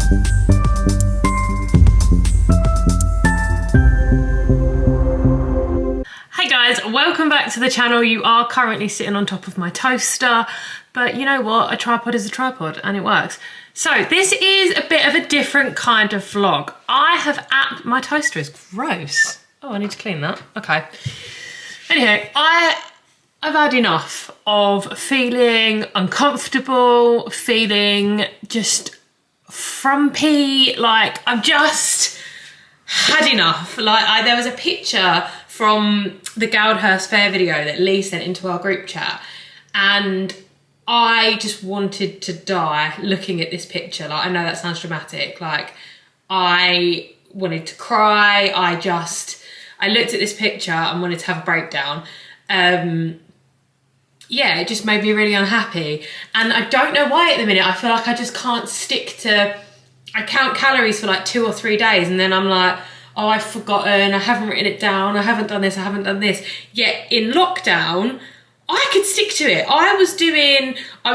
Hey guys, welcome back to the channel. You are currently sitting on top of my toaster, but you know what? A tripod is a tripod and it works. So this is a bit of a different kind of vlog. My toaster is gross. Oh, I need to clean that. Okay. Anyhow, I've had enough of feeling uncomfortable, feeling just frumpy, like I've just had enough. Like there was a picture from the Goudhurst Fair video that Lee sent into our group chat, and I just wanted to die looking at this picture. Like, I know that sounds dramatic, like I wanted to cry. I looked at this picture and wanted to have a breakdown. Yeah, it just made me really unhappy. And I don't know why at the minute. I feel like I just can't I count calories for like 2 or 3 days and then I'm like, oh, I've forgotten, I haven't written it down, I haven't done this, I haven't done this. Yet in lockdown, I could stick to it. I was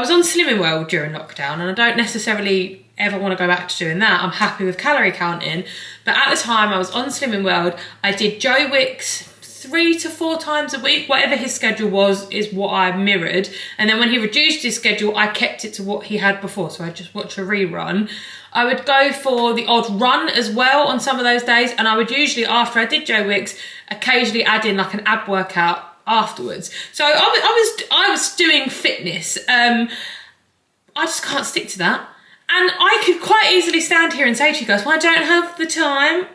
on Slimming World during lockdown, and I don't necessarily ever want to go back to doing that. I'm happy with calorie counting. But at the time I was on Slimming World, I did Joe Wicks 3 to 4 times a week, whatever his schedule was is what I mirrored. And then when he reduced his schedule, I kept it to what he had before. So I just watch a rerun. I would go for the odd run as well on some of those days. And I would usually, after I did Joe Wicks, occasionally add in like an ab workout afterwards. So I was doing fitness. I just can't stick to that. And I could quite easily stand here and say to you guys, well, I don't have the time.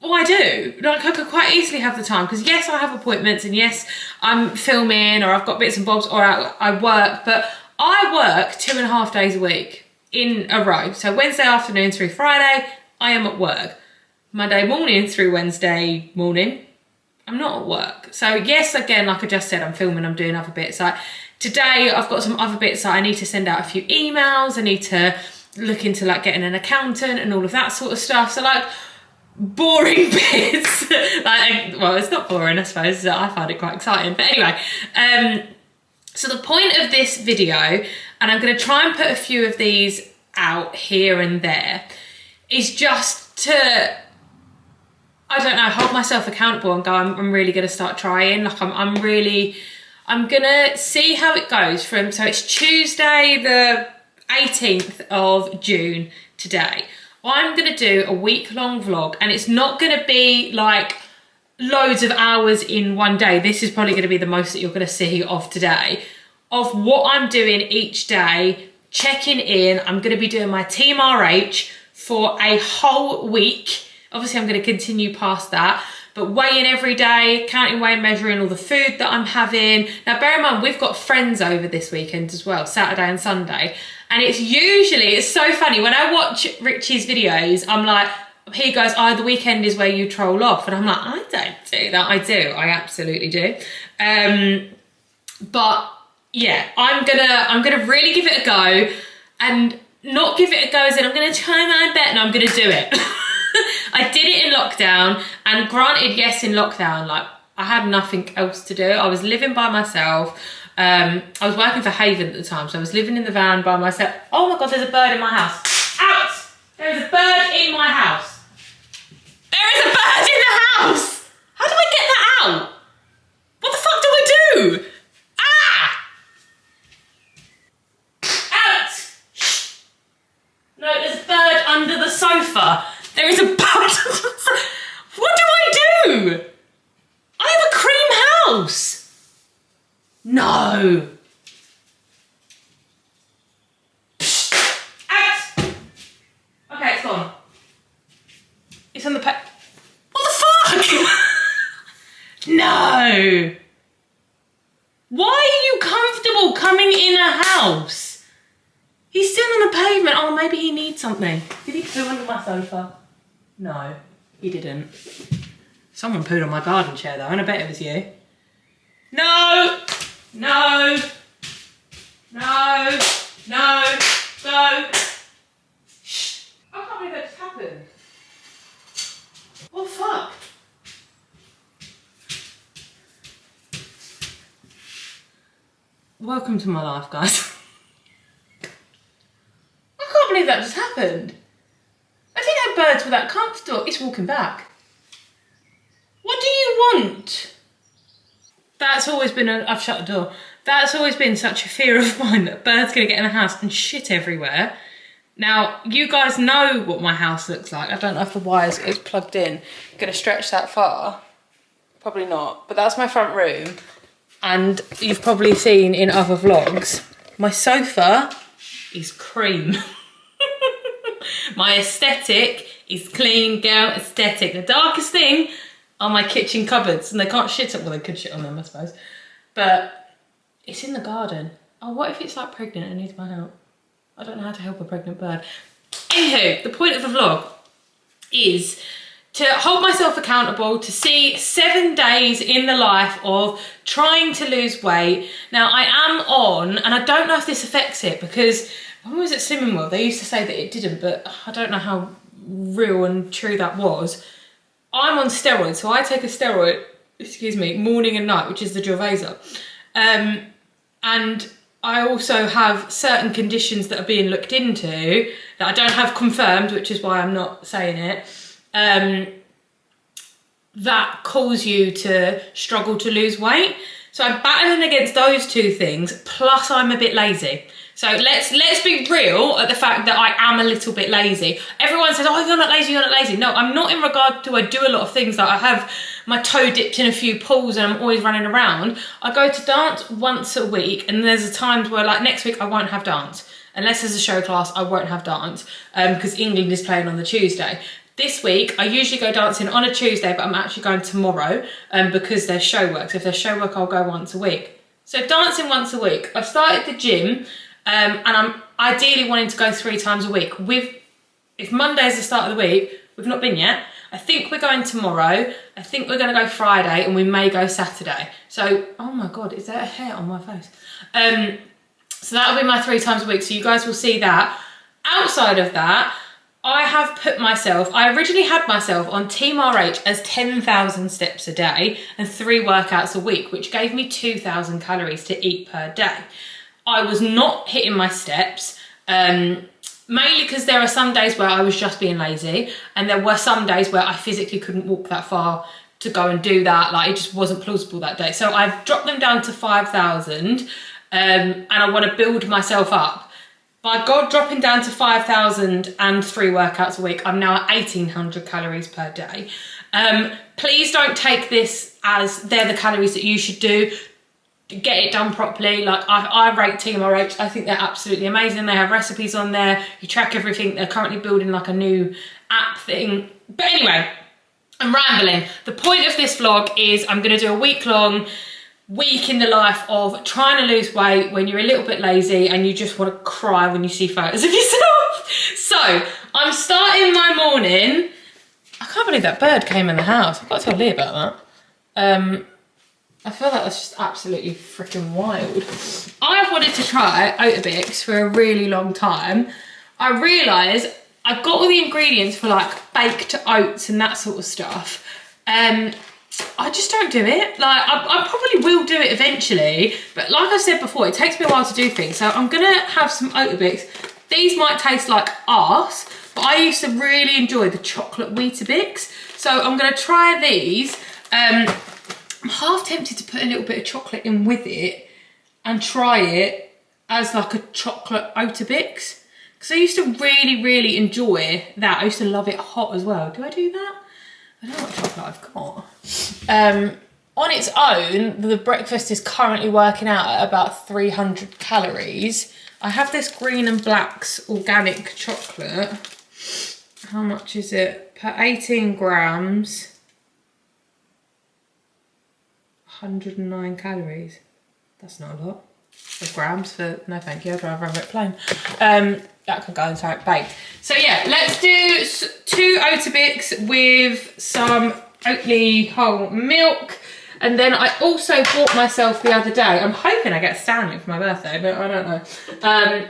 Well, I do. Like, I could quite easily have the time, because yes, I have appointments, and yes, I'm filming, or I've got bits and bobs, or I work, but I work 2.5 days a week in a row. So Wednesday afternoon through Friday, I am at work. Monday morning through Wednesday morning, I'm not at work. So yes, again, like I just said, I'm filming, I'm doing other bits. Like today, I've got some other bits that I need to send out a few emails. I need to look into like getting an accountant and all of that sort of stuff. So like, boring bits. Like, well, it's not boring, I suppose. I find it quite exciting. But anyway, so the point of this video, and I'm going to try and put a few of these out here and there, is just to, I don't know, hold myself accountable and go, I'm really going to start trying. Like I'm going to see how it goes so it's Tuesday the 18th of June today. I'm going to do a week-long vlog, and it's not going to be like loads of hours in one day. This is probably going to be the most that you're going to see of today, of what I'm doing each day, checking in. I'm going to be doing my Team RH for a whole week. Obviously, I'm going to continue past that, but weighing every day, counting, weighing, measuring all the food that I'm having. Now, bear in mind, we've got friends over this weekend as well, Saturday and Sunday. And it's so funny, when I watch Richie's videos, I'm like, he goes, oh, the weekend is where you troll off. And I'm like, I don't do that. I do, I absolutely do. But yeah, I'm gonna really give it a go, and not give it a go as in I'm gonna try my best. No, I'm gonna do it. I did it in lockdown, and granted, yes, in lockdown, like I had nothing else to do. I was living by myself. I was working for Haven at the time, so I was living in the van by myself. Oh my God, there's a bird in my house. Out! There's a bird in my house. There is a bird in the house! How do I get that out? What the fuck do I do? Ah! Out! Shh. No, there's a bird under the sofa. There is a bird under the sofa. What do I do? I have a cream house. No. Psst. Out. Okay, it's gone. It's on the What the fuck? No. Why are you comfortable coming in a house? He's still on the pavement. Oh, maybe he needs something. Did he poo under my sofa? No, he didn't. Someone pooed on my garden chair though, and I bet it was you. No. No, no, no, go. Shh. I can't believe that just happened. What the fuck? Welcome to my life, guys. I can't believe that just happened. birds were that comfortable. It's walking back. What do you want? That's always been I've shut the door. That's always been such a fear of mine, that a bird's gonna get in the house and shit everywhere. Now, you guys know what my house looks like. I don't know if the wires is plugged in. Gonna stretch that far? Probably not, but that's my front room. And you've probably seen in other vlogs, my sofa is cream. My aesthetic is clean girl aesthetic. The darkest thing are my kitchen cupboards, and they can't shit on, well, they could shit on them, I suppose. But it's in the garden. Oh, what if it's like pregnant and needs my help? I don't know how to help a pregnant bird. Anywho, the point of the vlog is to hold myself accountable, to see 7 days in the life of trying to lose weight. Now, I am on, and I don't know if this affects it, because when I was at Slimming World, they used to say that it didn't, but I don't know how real and true that was. I'm on steroids, so I take a steroid, excuse me, morning and night, which is the Jurveza. And I also have certain conditions that are being looked into that I don't have confirmed, which is why I'm not saying it, that cause you to struggle to lose weight. So I'm battling against those two things, plus I'm a bit lazy. So let's be real at the fact that I am a little bit lazy. Everyone says, oh, you're not lazy, you're not lazy. No, I'm not in regard to I do a lot of things. Like I have my toe dipped in a few pools and I'm always running around. I go to dance once a week, and there's times where like next week I won't have dance. Unless there's a show class, I won't have dance because England is playing on the Tuesday. This week, I usually go dancing on a Tuesday, but I'm actually going tomorrow because there's show work. So if there's show work, I'll go once a week. So dancing once a week. I've started the gym. And I'm ideally wanting to go 3 times a week. If Monday's the start of the week, we've not been yet. I think we're going tomorrow. I think we're going to go Friday, and we may go Saturday. So, oh my God, is there a hair on my face? So that'll be my 3 times a week. So you guys will see that. Outside of that, I have put myself, I originally had myself on Team RH as 10,000 steps a day and 3 workouts a week, which gave me 2,000 calories to eat per day. I was not hitting my steps, mainly because there are some days where I was just being lazy, and there were some days where I physically couldn't walk that far to go and do that. Like, it just wasn't plausible that day. So I've dropped them down to 5,000, and I want to build myself up. By God, dropping down to 5,000 and 3 workouts a week, I'm now at 1,800 calories per day. Please don't take this as they're the calories that you should do. Get it done properly. Like I rate Team RH. I think they're absolutely amazing. They have recipes on there. You track everything. They're currently building like a new app thing. But anyway, I'm rambling. The point of this vlog is I'm going to do a week in the life of trying to lose weight when you're a little bit lazy and you just want to cry when you see photos of yourself. So I'm starting my morning. I can't believe that bird came in the house. I've got to tell Lee about that. I feel like that's just absolutely freaking wild. I've wanted to try Oatabix for a really long time. I realised I've got all the ingredients for like baked oats and that sort of stuff. I just don't do it. Like I probably will do it eventually, but like I said before, it takes me a while to do things. So I'm gonna have some Oatabix. These might taste like arse, but I used to really enjoy the chocolate Weetabix. So I'm gonna try these. I'm half tempted to put a little bit of chocolate in with it and try it as like a chocolate Oatabix. Because I used to really, really enjoy that. I used to love it hot as well. Do I do that? I don't know what chocolate I've got. On its own, the breakfast is currently working out at about 300 calories. I have this Green and Black's organic chocolate. How much is it? Per 18 grams. 109 calories. That's not a lot. Or grams for, no thank you, I'd rather have it plain. That could go inside baked. So yeah, let's do 2 Oatabix with some Oatly whole milk. And then I also bought myself the other day, I'm hoping I get Stanley for my birthday, but I don't know.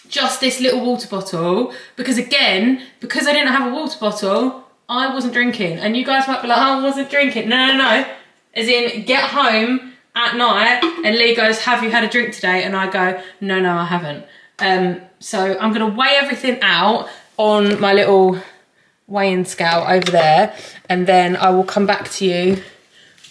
Just this little water bottle, because again, because I didn't have a water bottle, I wasn't drinking. And you guys might be like, oh, I wasn't drinking. No. As in, get home at night and Lee goes, have you had a drink today? And I go, no, I haven't. So I'm gonna weigh everything out on my little weighing scale over there, and then I will come back to you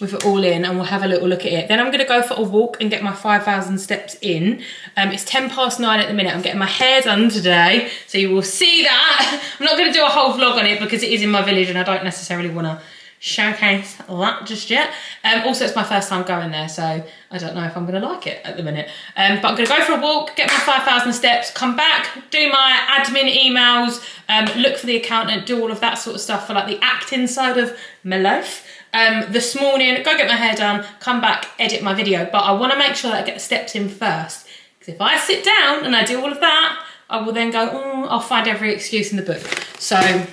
with it all in and we'll have a little look at it. Then I'm going to go for a walk and get my 5,000 steps in. It's 9:10 at the minute. I'm getting my hair done today, so you will see that. I'm not going to do a whole vlog on it because it is in my village and I don't necessarily want to showcase that just yet. Also, it's my first time going there, so I don't know if I'm going to like it at the minute. But I'm going to go for a walk, get my 5,000 steps, come back, do my admin emails, look for the accountant, do all of that sort of stuff for like the acting side of my life. This morning, go get my hair done, come back, edit my video. But I want to make sure that I get the steps in first. Because if I sit down and I do all of that, I will then go, oh, I'll find every excuse in the book. So, I'm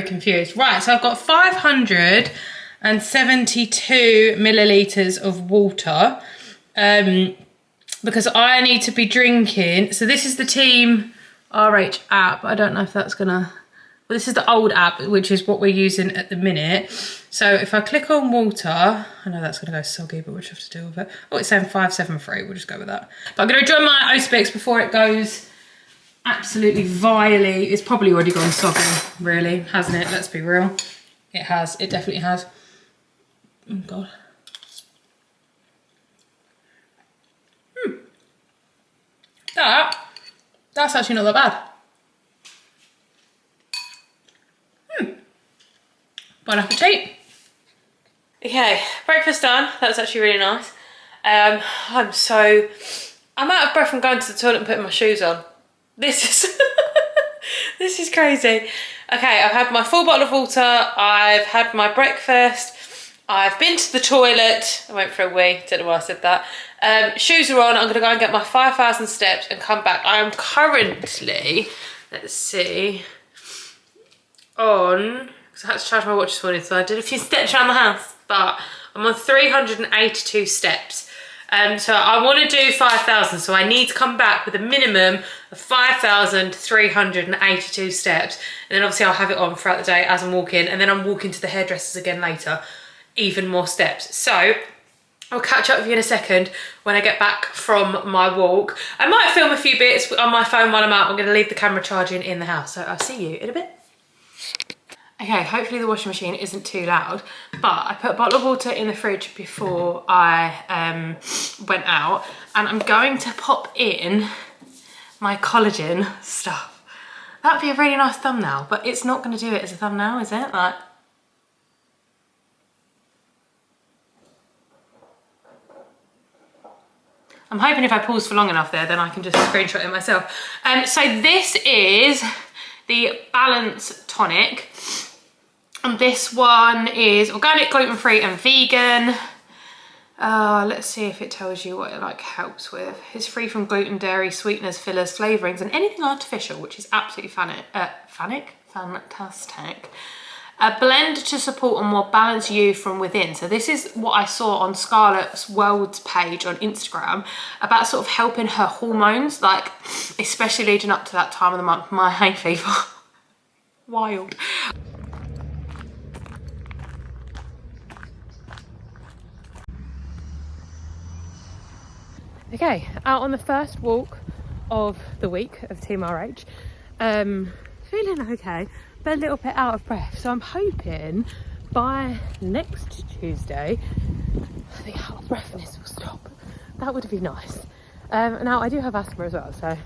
confused. Right, so I've got 572 millilitres of water. Because I need to be drinking. So this is the Team RH app. I don't know if that's going to... Well, this is the old app, which is what we're using at the minute. So if I click on water, I know that's going to go soggy, but we'll just have to deal with it. Oh, it's saying 573. We'll just go with that. But I'm going to join my Ausbix before it goes absolutely vilely. It's probably already gone soggy, really, hasn't it? Let's be real. It has. It definitely has. Oh, God. That's actually not that bad. Bon appetit. Okay, breakfast done. That was actually really nice. I'm out of breath from going to the toilet and putting my shoes on. This is this is crazy. Okay, I've had my full bottle of water. I've had my breakfast. I've been to the toilet. I went for a wee. Don't know why I said that. Shoes are on. I'm gonna go and get my 5,000 steps and come back. I am currently, let's see, on. I had to charge my watch this morning, so I did a few steps around the house, but I'm on 382 steps. So I want to do 5,000, so I need to come back with a minimum of 5,382 steps. And then obviously I'll have it on throughout the day as I'm walking, and then I'm walking to the hairdressers again later, even more steps. So I'll catch up with you in a second when I get back from my walk. I might film a few bits on my phone while I'm out. I'm going to leave the camera charging in the house, so I'll see you in a bit. Okay, hopefully the washing machine isn't too loud, but I put a bottle of water in the fridge before I went out, and I'm going to pop in my collagen stuff. That'd be a really nice thumbnail, but it's not going to do it as a thumbnail, is it? Like, I'm hoping if I pause for long enough there, then I can just screenshot it myself. So this is the Balance Tonic. And this one is organic, gluten-free and vegan. Let's see if it tells you what it like helps with. It's free from gluten, dairy, sweeteners, fillers, flavourings and anything artificial, which is absolutely fantastic. A blend to support a more balanced you from within. So this is what I saw on Scarlett's World's page on Instagram about sort of helping her hormones, like especially leading up to that time of the month, my hay fever. Wild. Okay, out on the first walk of the week of Team RH. Feeling okay, but a little bit out of breath. So I'm hoping by next Tuesday, the out of breathness will stop. That would be nice. Now I do have asthma as well, so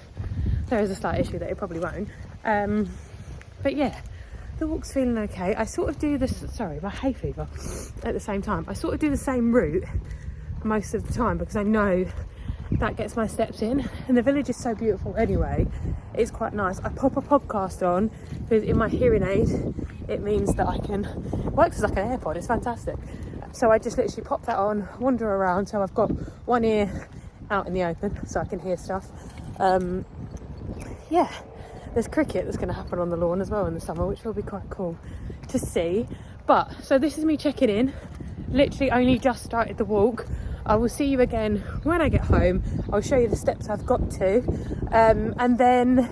there is a slight issue that it probably won't. But yeah, the walk's feeling okay. I sort of do this, sorry, my hay fever at the same time. I sort of do the same route most of the time because I know that gets my steps in, and the village is so beautiful anyway. It's quite nice. I pop a podcast on because in my hearing aid it means that I can, it works as like an AirPod. It's fantastic. So I just literally pop that on, wander around, so I've got one ear out in the open so I can hear stuff. Yeah, there's cricket that's going to happen on the lawn as well in the summer, which will be quite cool to see. But so this is me checking in, literally only just started the walk. I will see you again when I get home. I'll show you the steps I've got to. And then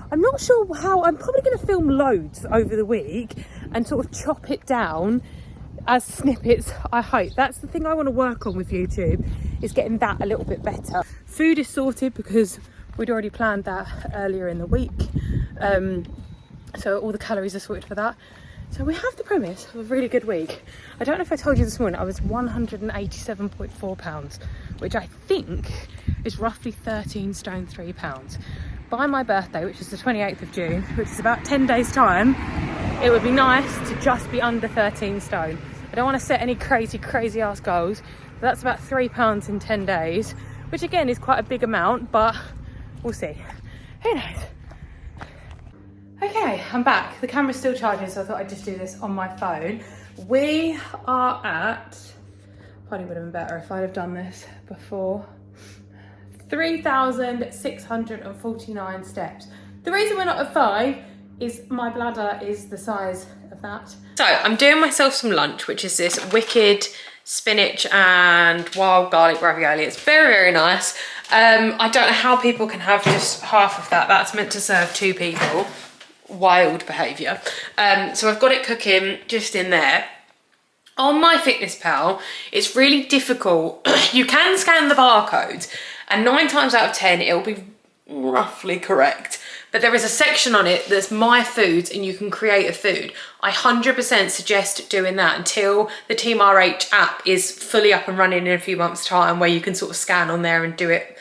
I'm not sure how, I'm probably going to film loads over the week and sort of chop it down as snippets, I hope. That's the thing I want to work on with YouTube, is getting that a little bit better. Food is sorted because we'd already planned that earlier in the week. So all the calories are sorted for that. So we have the premise of a really good week. I don't know if I told you this morning, I was 187.4 pounds, which I think is roughly 13 stone 3 pounds. By my birthday, which is the 28th of June, which is about 10 days time, it would be nice to just be under 13 stone. I don't want to set any crazy ass goals, but that's about 3 pounds in 10 days, which again is quite a big amount, but we'll see. Who knows? Okay, I'm back. The camera's still charging, so I thought I'd just do this on my phone. We are at, probably would have been better if I'd have done this before, 3,649 steps. The reason we're not at 5 is my bladder is the size of that. So I'm doing myself some lunch, which is this wicked spinach and wild garlic ravioli. It's very nice. I don't know how people can have just half of that. That's meant to serve 2 people. Wild behaviour. So I've got it cooking just in there. On MyFitnessPal, it's really difficult. You can scan the barcodes and 9 times out of 10 it'll be roughly correct, but there is a section on it that's my foods and you can create a food. I 100% suggest doing that until the Team RH app is fully up and running in a few months time, where you can sort of scan on there and do it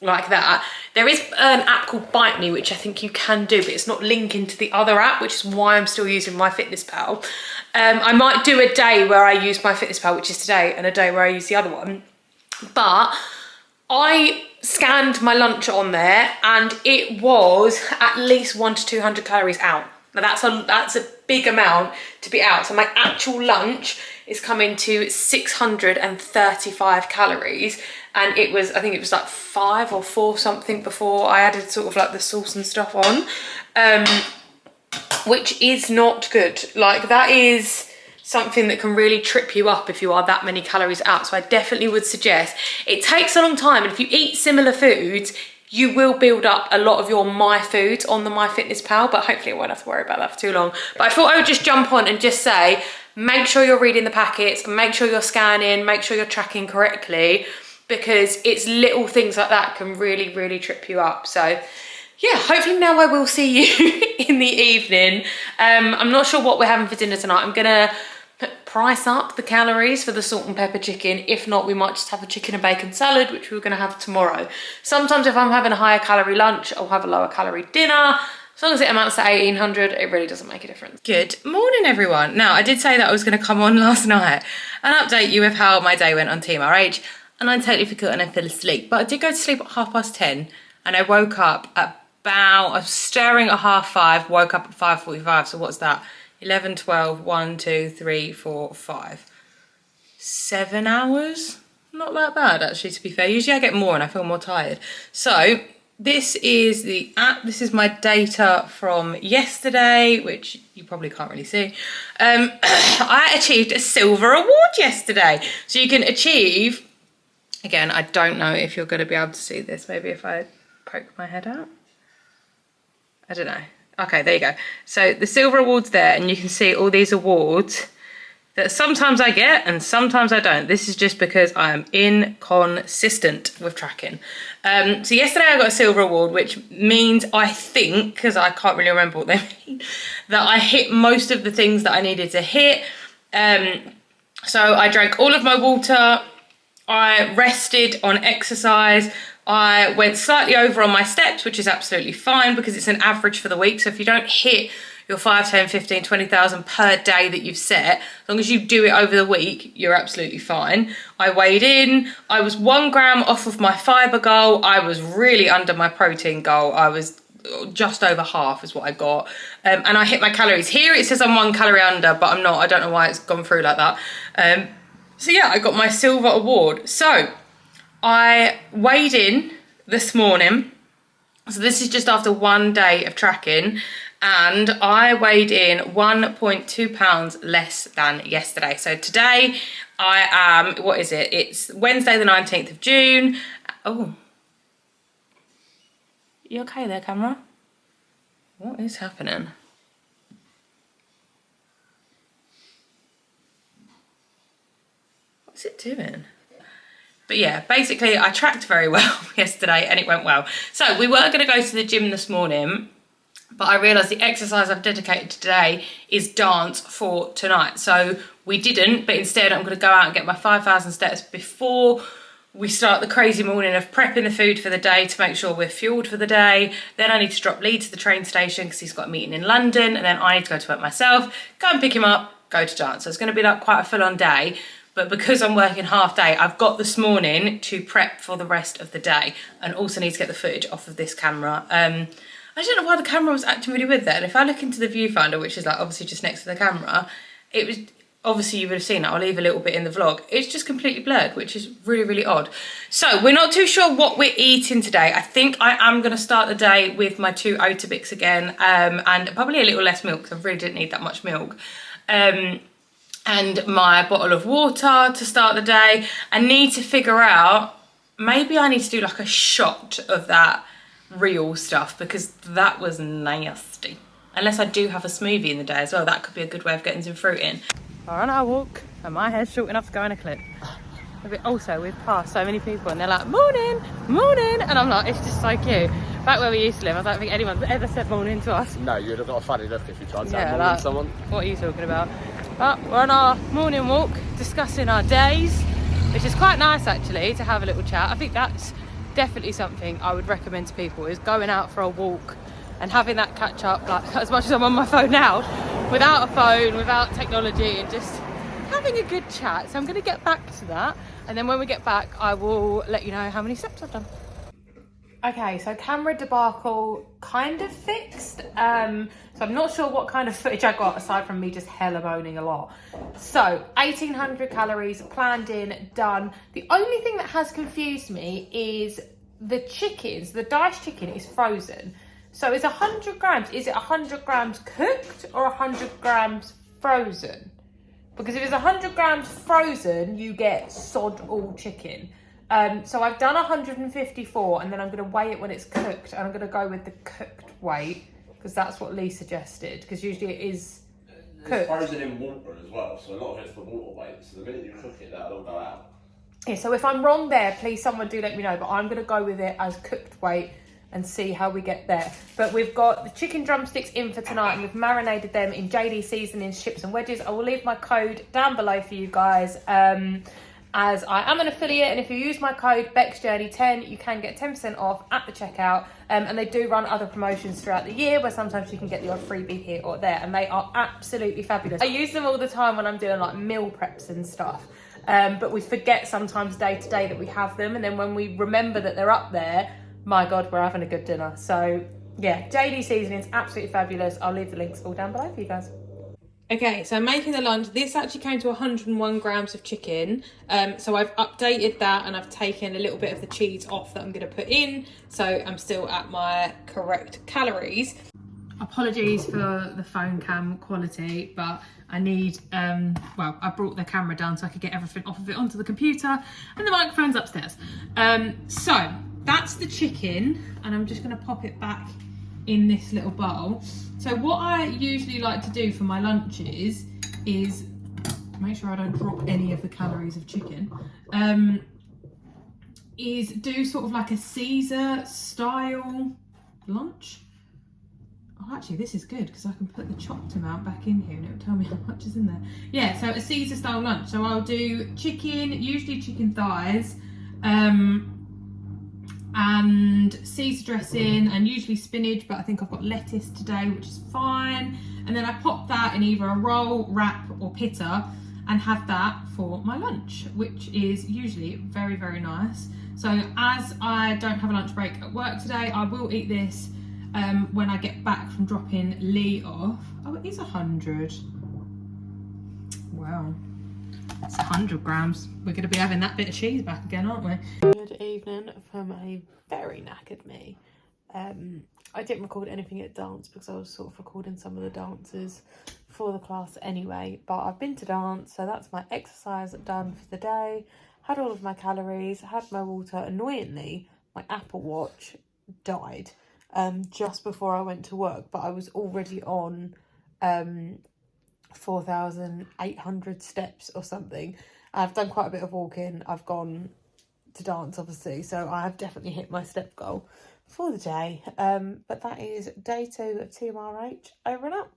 like that. There is an app called Bite Me, which I think you can do, but it's not linking to the other app, which is why I'm still using MyFitnessPal. I might do a day where I use MyFitnessPal, which is today, and a day where I use the other one. But I scanned my lunch on there and it was at least 100 to 200 calories out. Now that's a big amount to be out. So my actual lunch is coming to 635 calories. And it was, I think it was like 5 or 4 something before I added sort of like the sauce and stuff on, which is not good. Like that is something that can really trip you up if you are that many calories out. So I definitely would suggest, it takes a long time, and if you eat similar foods, you will build up a lot of your My Foods on the MyFitnessPal, but hopefully I won't have to worry about that for too long. But I thought I would just jump on and just say, make sure you're reading the packets, make sure you're scanning, make sure you're tracking correctly, because it's little things like that can really trip you up. So yeah, hopefully now I will see you in the evening. I'm not sure what we're having for dinner tonight. I'm gonna price up the calories for the salt and pepper chicken. If not, we might just have a chicken and bacon salad, which we're gonna have tomorrow. Sometimes if I'm having a higher calorie lunch, I'll have a lower calorie dinner. As long as it amounts to 1,800, it really doesn't make a difference. Good morning, everyone. Now, I did say that I was gonna come on last night and update you with how my day went on Team RH, and I totally forgot and I fell asleep. But I did go to sleep at 10:30 and I woke up at I was stirring at 5:30, woke up at 5:45. So what's that? 11, 12, 1, 2, 3, 4, 5. 7 hours? Not that bad, actually, to be fair. Usually I get more and I feel more tired. So this is the app. This is my data from yesterday, which you probably can't really see. I achieved a silver award yesterday. So you can achieve, again, I don't know if you're going to be able to see this. Maybe if I poke my head out. I don't know. Okay, there you go. So the silver award's there, and you can see all these awards that sometimes I get and sometimes I don't. This is just because I am inconsistent with tracking. So yesterday I got a silver award, which means, I think, because I can't really remember what they mean, that I hit most of the things that I needed to hit. So I drank all of my water, I rested on exercise, I went slightly over on my steps, which is absolutely fine because it's an average for the week. So if you don't hit your 5, 10, 15, 20,000 per day that you've set, as long as you do it over the week, you're absolutely fine. I weighed in, I was 1 gram off of my fibre goal, I was really under my protein goal, I was just over half is what I got. And I hit my calories. Here it says I'm 1 calorie under, but I'm not, I don't know why it's gone through like that. So yeah, I got my silver award. So I weighed in this morning, so this is just after 1 day of tracking, and I weighed in 1.2 pounds less than yesterday. So today I am, what is it? It's Wednesday the 19th of June. Oh, you okay there, camera? What is happening? What's it doing? But yeah, basically I tracked very well yesterday and it went well. So we were going to go to the gym this morning, But I realised the exercise I've dedicated to today is dance for tonight. So we didn't, but instead I'm going to go out and get my 5,000 steps before we start the crazy morning of prepping the food for the day to make sure we're fueled for the day. Then I need to drop Lee to the train station because he's got a meeting in London, and then I need to go to work myself, go and pick him up, go to dance. So it's going to be like quite a full-on day. But because I'm working half day, I've got this morning to prep for the rest of the day, and also need to get the footage off of this camera. I don't know why the camera was acting really weird there. And if I look into the viewfinder, which is like obviously just next to the camera, it was, obviously you would have seen it, I'll leave a little bit in the vlog. It's just completely blurred, which is really, really odd. So we're not too sure what we're eating today. I think I am going to start the day with my 2 Oatabix again, and probably a little less milk because I really didn't need that much milk. And my bottle of water to start the day. I need to figure out, maybe I need to do like a shot of that real stuff because that was nasty. Unless I do have a smoothie in the day as well, that could be a good way of getting some fruit in. We're on our walk and my hair's short enough to go in a clip. But also we've passed so many people and they're like, morning, morning, and I'm like, it's just so cute. Back where we used to live, I don't think anyone's ever said morning to us. No, you'd have got a funny look if you tried to say morning to someone. What are you talking about? But we're on our morning walk discussing our days, which is quite nice actually to have a little chat. I think that's definitely something I would recommend to people, is going out for a walk and having that catch up, like as much as I'm on my phone now, without a phone, without technology, and just having a good chat. So I'm going to get back to that, and then when we get back I will let you know how many steps I've done. Okay, so camera debacle kind of fixed. So I'm not sure what kind of footage I got aside from me just hella moaning a lot. So 1,800 calories planned in, done. The only thing that has confused me is the chickens. The diced chicken is frozen. So is 100 grams, is it 100 grams cooked or 100 grams frozen? Because if it's 100 grams frozen, you get sod all chicken. So I've done 154 and then I'm going to weigh it when it's cooked, and I'm going to go with the cooked weight because that's what Lee suggested, because usually it is cooked. It's frozen in water as well, so a lot of it's the water weight, so the minute you cook it, that'll all go out. Yeah, so if I'm wrong there, please someone do let me know, but I'm going to go with it as cooked weight and see how we get there. But we've got the chicken drumsticks in for tonight, and we've marinated them in JD seasonings, chips and wedges. I will leave my code down below for you guys, as I am an affiliate, and if you use my code BEXJourney10, you can get 10% off at the checkout. And they do run other promotions throughout the year where sometimes you can get the odd freebie here or there, and they are absolutely fabulous. I use them all the time when I'm doing like meal preps and stuff. But we forget sometimes day to day that we have them, and then when we remember that they're up there, my God, we're having a good dinner. So yeah, JD seasonings, absolutely fabulous. I'll leave the links all down below for you guys. Okay, so making the lunch, this actually came to 101 grams of chicken. So I've updated that and I've taken a little bit of the cheese off that I'm going to put in. So I'm still at my correct calories. Apologies for the phone cam quality, but I need, well, I brought the camera down so I could get everything off of it onto the computer, and the microphone's upstairs. So that's the chicken, and I'm just going to pop it back in this little bowl. So what I usually like to do for my lunches is make sure I don't drop any of the calories of chicken, is do sort of like a Caesar style lunch. Oh, actually this is good because I can put the chopped amount back in here and it'll tell me how much is in there. Yeah, so a Caesar style lunch. So I'll do chicken, usually chicken thighs, and Caesar dressing, and usually spinach, but I think I've got lettuce today, which is fine. And then I pop that in either a roll, wrap or pita and have that for my lunch, which is usually very, very nice. So as I don't have a lunch break at work today, I will eat this when I get back from dropping Lee off. Oh, it is 100. Wow. It's 100 grams. We're going to be having that bit of cheese back again, aren't we? Good evening from a very knackered me. I didn't record anything at dance because I was sort of recording some of the dances for the class anyway. But I've been to dance, so that's my exercise done for the day. Had all of my calories, had my water. Annoyingly, my Apple Watch died just before I went to work, but I was already on 4,800 steps or something. I've done quite a bit of walking. I've gone to dance, obviously, so I have definitely hit my step goal. for the day. But that is day 2 of Team RH. Over and out.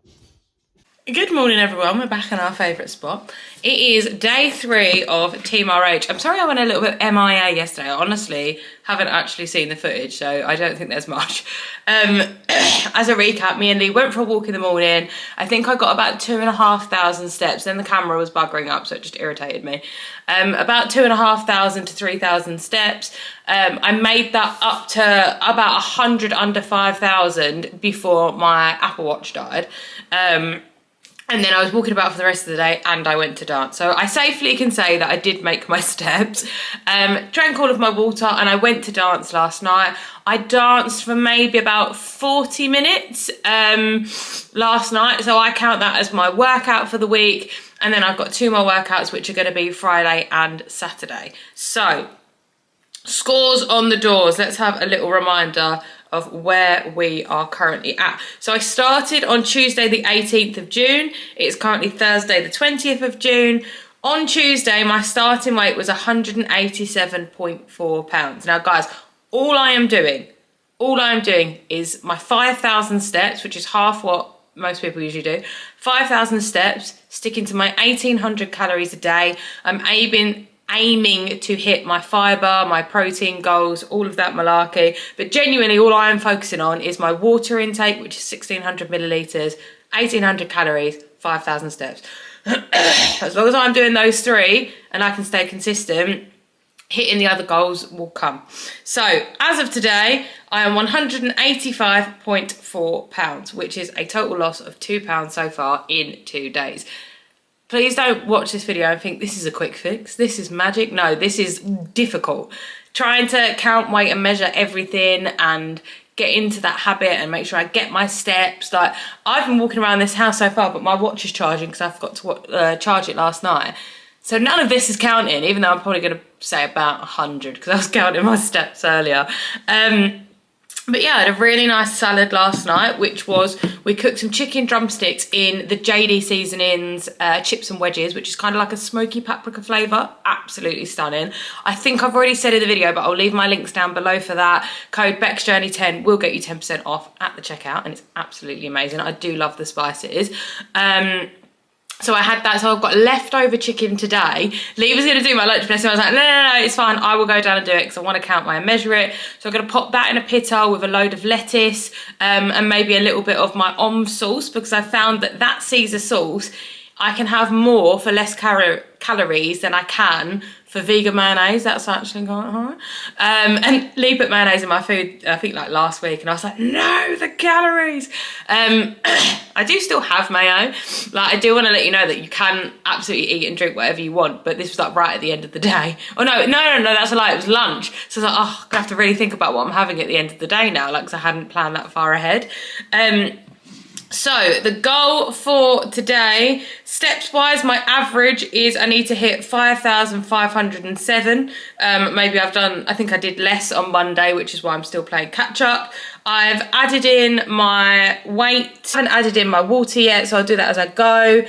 Good morning, everyone. We're back in our favourite spot. It is day 3 of Team RH. I'm sorry I went a little bit MIA yesterday. I honestly haven't actually seen the footage, so I don't think there's much. As a recap, me and Lee went for a walk in the morning. I think I got about 2,500 steps. Then the camera was buggering up, so it just irritated me. About 2,500 to 3,000 steps. I made that up to about 100 under 5,000 before my Apple Watch died. And then I was walking about for the rest of the day and I went to dance. So I safely can say that I did make my steps. Drank all of my water and I went to dance last night. I danced for maybe about 40 minutes last night. So I count that as my workout for the week. And then I've got 2 more workouts, which are going to be Friday and Saturday. So scores on the doors. Let's have a little reminder of where we are currently at. So I started on Tuesday the 18th of June. It's currently Thursday the 20th of June. On Tuesday my starting weight was 187.4 pounds. Now guys, all I am doing is my 5,000 steps, which is half what most people usually do. 5,000 steps, sticking to my 1,800 calories a day. I'm aiming to hit my fibre, my protein goals, all of that malarkey. But genuinely, all I am focusing on is my water intake, which is 1,600 millilitres, 1,800 calories, 5,000 steps. As long as I'm doing those 3 and I can stay consistent, hitting the other goals will come. So as of today, I am 185.4 pounds, which is a total loss of 2 pounds so far in 2 days. Please don't watch this video and think this is a quick fix. This is magic. No, this is difficult. Trying to count weight and measure everything and get into that habit and make sure I get my steps. Like, I've been walking around this house so far, but my watch is charging because I forgot to charge it last night. So none of this is counting, even though I'm probably going to say about 100 because I was counting my steps earlier. But yeah, I had a really nice salad last night, which was, we cooked some chicken drumsticks in the JD Seasonings chips and wedges, which is kind of like a smoky paprika flavour. Absolutely stunning. I think I've already said in the video, but I'll leave my links down below for that. Code BEXJOURNEY10 will get you 10% off at the checkout, and it's absolutely amazing. I do love the spices. So I had that, so I've got leftover chicken today. Lee was going to do my lunch, bless him. I was like, no, it's fine. I will go down and do it because I want to count my and measure it. So I'm going to pop that in a pitta with a load of lettuce and maybe a little bit of my Om sauce, because I found that Caesar sauce, I can have more for less calories than I can for vegan mayonnaise. That's actually quite hard. And Lee put mayonnaise in my food, I think like last week, and I was like, no, the calories. I do still have mayo. Like, I do want to let you know that you can absolutely eat and drink whatever you want, but this was like right at the end of the day. Oh no, that's a lie, it was lunch. So I was like, oh, I'm gonna have to really think about what I'm having at the end of the day now, like, because I hadn't planned that far ahead. So the goal for today, steps wise, my average is I need to hit 5,507. Maybe I think I did less on Monday, which is why I'm still playing catch up. I've added in my weight, I haven't added in my water yet, so I'll do that as I go.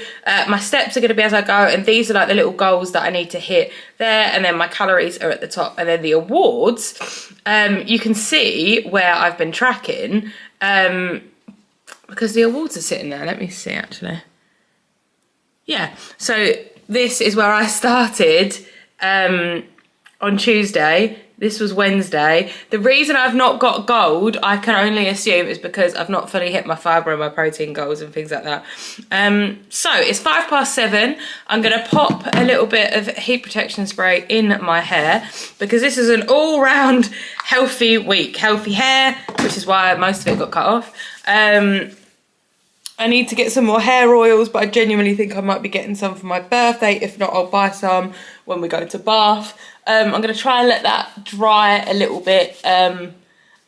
My steps are going to be as I go, and these are like the little goals that I need to hit there, and then my calories are at the top. And then the awards, you can see where I've been tracking, because the awards are sitting there. Let me see, actually. Yeah, so this is where I started on Tuesday. This was Wednesday. The reason I've not got gold, I can only assume, is because I've not fully hit my fibre and my protein goals and things like that. So it's 7:05. I'm going to pop a little bit of heat protection spray in my hair, because this is an all-round healthy week. Healthy hair, which is why most of it got cut off. I need to get some more hair oils, but I genuinely think I might be getting some for my birthday. If not, I'll buy some when we go to Bath. I'm going to try and let that dry a little bit. I'm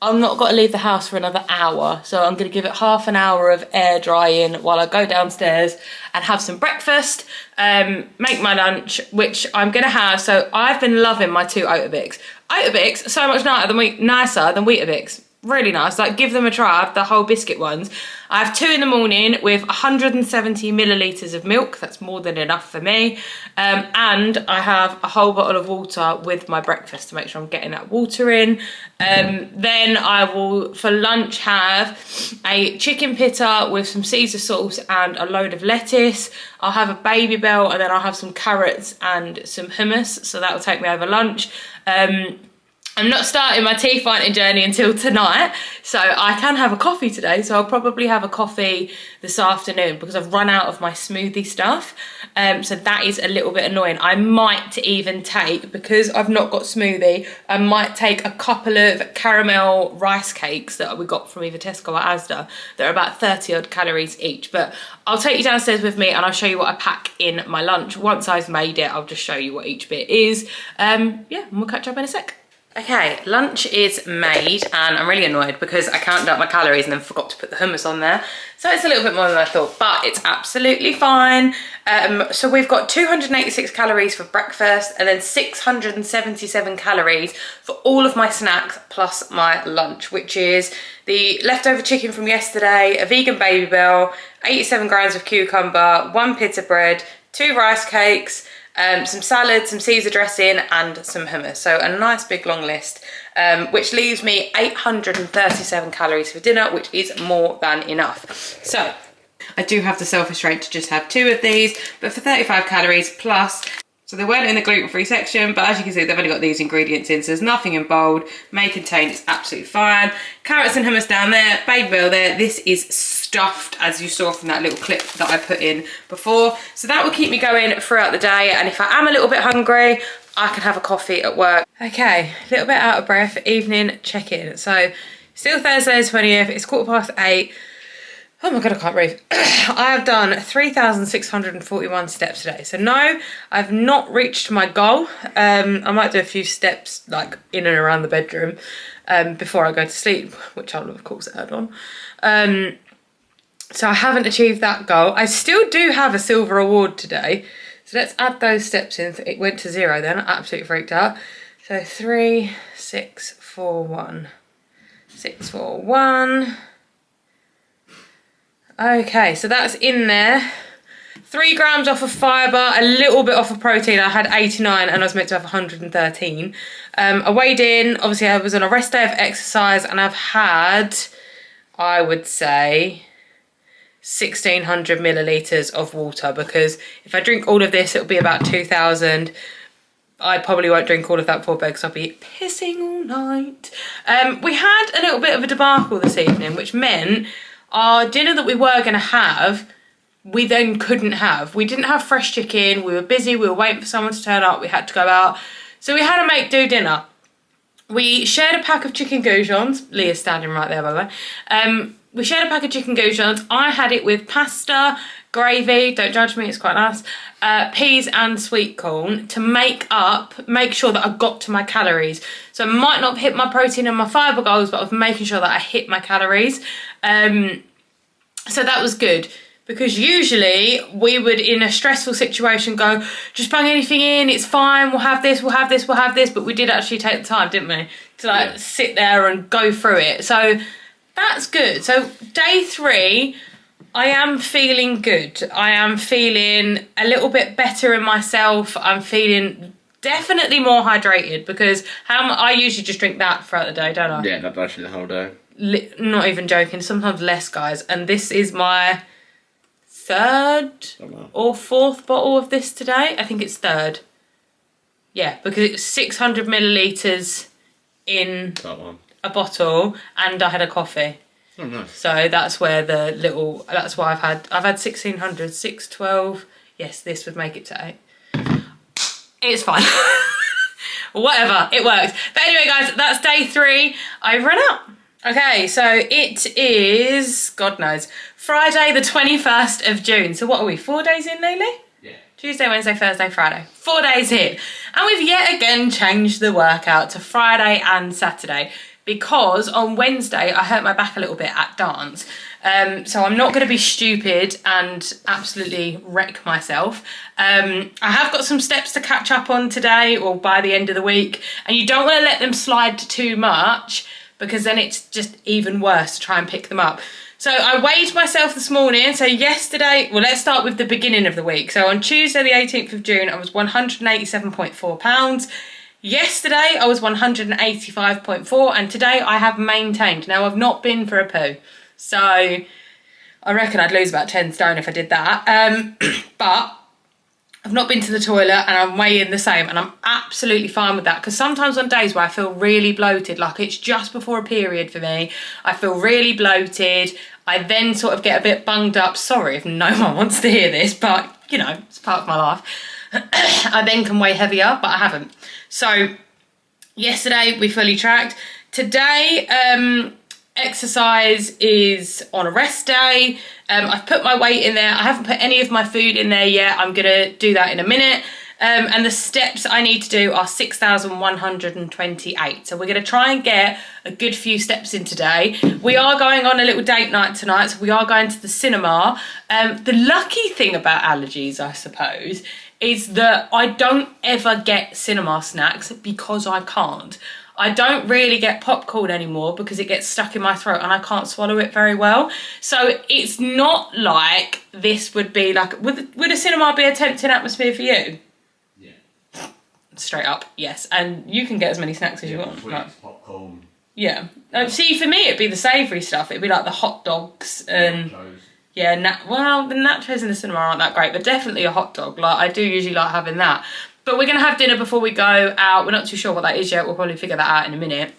not got to leave the house for another hour, so I'm going to give it half an hour of air drying while I go downstairs and have some breakfast, make my lunch, which I'm going to have. So I've been loving my 2 Oatabix. Oatabix, so much nicer than Weetabix. really nice. Like, give them a try. I have the whole biscuit ones. I have 2 in the morning with 170 millilitres of milk. That's more than enough for me. And I have a whole bottle of water with my breakfast to make sure I'm getting that water in. Then I will, for lunch, have a chicken pitta with some Caesar sauce and a load of lettuce. I'll have a Baby Bell, and then I'll have some carrots and some hummus. So that will take me over lunch. I'm not starting my tea fighting journey until tonight, so I can have a coffee today. So I'll probably have a coffee this afternoon because I've run out of my smoothie stuff. So that is a little bit annoying. I might even take, because I've not got smoothie, I might take a couple of caramel rice cakes that we got from either Tesco or Asda. They're about 30 odd calories each, but I'll take you downstairs with me and I'll show you what I pack in my lunch. Once I've made it, I'll just show you what each bit is. Yeah, and we'll catch up in a sec. Okay, lunch is made and I'm really annoyed because I counted out my calories and then forgot to put the hummus on there. So it's a little bit more than I thought, but it's absolutely fine. So we've got 286 calories for breakfast and then 677 calories for all of my snacks plus my lunch, which is the leftover chicken from yesterday, a vegan Baby Bell, 87 grams of cucumber, 1 pita bread, 2 rice cakes, some salad, some Caesar dressing and some hummus. So a nice big long list, which leaves me 837 calories for dinner, which is more than enough. So I do have the self-restraint to just have 2 of these, but for 35 calories plus. So they weren't in the gluten-free section, but as you can see, they've only got these ingredients in, so there's nothing in bold. May contain, it's absolutely fine. Carrots and hummus down there, Baby Bell there. This is stuffed, as you saw from that little clip that I put in before. So that will keep me going throughout the day, and if I am a little bit hungry, I can have a coffee at work. Okay, a little bit out of breath, evening check-in. So still Thursday the 20th, it's 8:15. Oh my God, I can't breathe. I have done 3,641 steps today. So no, I've not reached my goal. I might do a few steps like in and around the bedroom before I go to sleep, which I'll of course add on. So I haven't achieved that goal. I still do have a silver award today. So let's add those steps in. It went to 0 then, I absolutely freaked out. So 3, 6, 4, 1. 6, 4, 1. Okay, so that's in there. 3 grams off of fibre, a little bit off of protein. I had 89 and I was meant to have 113. I weighed in, obviously I was on a rest day of exercise and I've had, I would say, 1,600 millilitres of water, because if I drink all of this, it'll be about 2,000. I probably won't drink all of that before bed because I'll be pissing all night. We had a little bit of a debacle this evening, which meant our dinner that we were going to have, we then couldn't have. We didn't have fresh chicken. We were busy. We were waiting for someone to turn up. We had to go out. So we had to make do dinner. We shared a pack of chicken goujons. Leah's standing right there, by the way. We shared a pack of chicken goujons. I had it with pasta, gravy, don't judge me, it's quite nice, peas and sweet corn to make sure that I got to my calories. So I might not hit my protein and my fibre goals, but I was making sure that I hit my calories. So that was good, because usually we would, in a stressful situation, go, just bung anything in, it's fine, we'll have this, we'll have this, we'll have this. But we did actually take the time, didn't we, to sit there and go through it. So that's good. So day 3, I am feeling good. I am feeling a little bit better in myself. I'm feeling definitely more hydrated, because I usually just drink that throughout the day, don't I? Yeah, that does you the whole day. Not even joking, sometimes less, guys. And this is my 3rd or 4th bottle of this today. I think it's 3rd. Yeah, because it's 600 millilitres in a bottle, and I had a coffee. Oh, nice. So that's where that's why I've had 1,600, 612. Yes, this would make it to 8. It's fine. Whatever, it works. But anyway, guys, that's day 3. I've run out. Okay, so it is, God knows, Friday the 21st of June. So what are we, 4 days in, Lily? Yeah. Tuesday, Wednesday, Thursday, Friday. 4 days in. And we've yet again changed the workout to Friday and Saturday, because on Wednesday I hurt my back a little bit at dance. So I'm not going to be stupid and absolutely wreck myself. I have got some steps to catch up on today or by the end of the week, and you don't want to let them slide too much, because then it's just even worse to try and pick them up. So I weighed myself this morning. So yesterday, well, let's start with the beginning of the week. So on Tuesday, the 18th of June, I was 187.4 pounds. Yesterday, I was 185.4, and today I have maintained. Now, I've not been for a poo, so I reckon I'd lose about 10 stone if I did that. But I've not been to the toilet, and I'm weighing the same, and I'm absolutely fine with that, because sometimes on days where I feel really bloated, like it's just before a period for me, I feel really bloated, I then sort of get a bit bunged up. Sorry if no one wants to hear this, but, you know, it's part of my life. I then can weigh heavier, but I haven't. So yesterday we fully tracked. Today exercise is on a rest day. I've put my weight in there. I haven't put any of my food in there yet. I'm gonna do that in a minute. And the steps I need to do are 6,128. So we're gonna try and get a good few steps in today. We are going on a little date night tonight, so we are going to the cinema. The lucky thing about allergies, I suppose, is that I don't ever get cinema snacks because I can't. I don't really get popcorn anymore because it gets stuck in my throat and I can't swallow it very well. So it's not like this would be like, would a cinema be a tempting atmosphere for you? Yeah. Straight up, yes. And you can get as many snacks as you want. Sweets, Like, popcorn. yeah. See, for me, it'd be the savoury stuff. It'd be like the hot dogs and... Nachos. Yeah, well, the nachos in the cinema aren't that great, but definitely a hot dog. Like, I do usually like having that. But we're going to have dinner before we go out. We're not too sure what that is yet. We'll probably figure that out in a minute.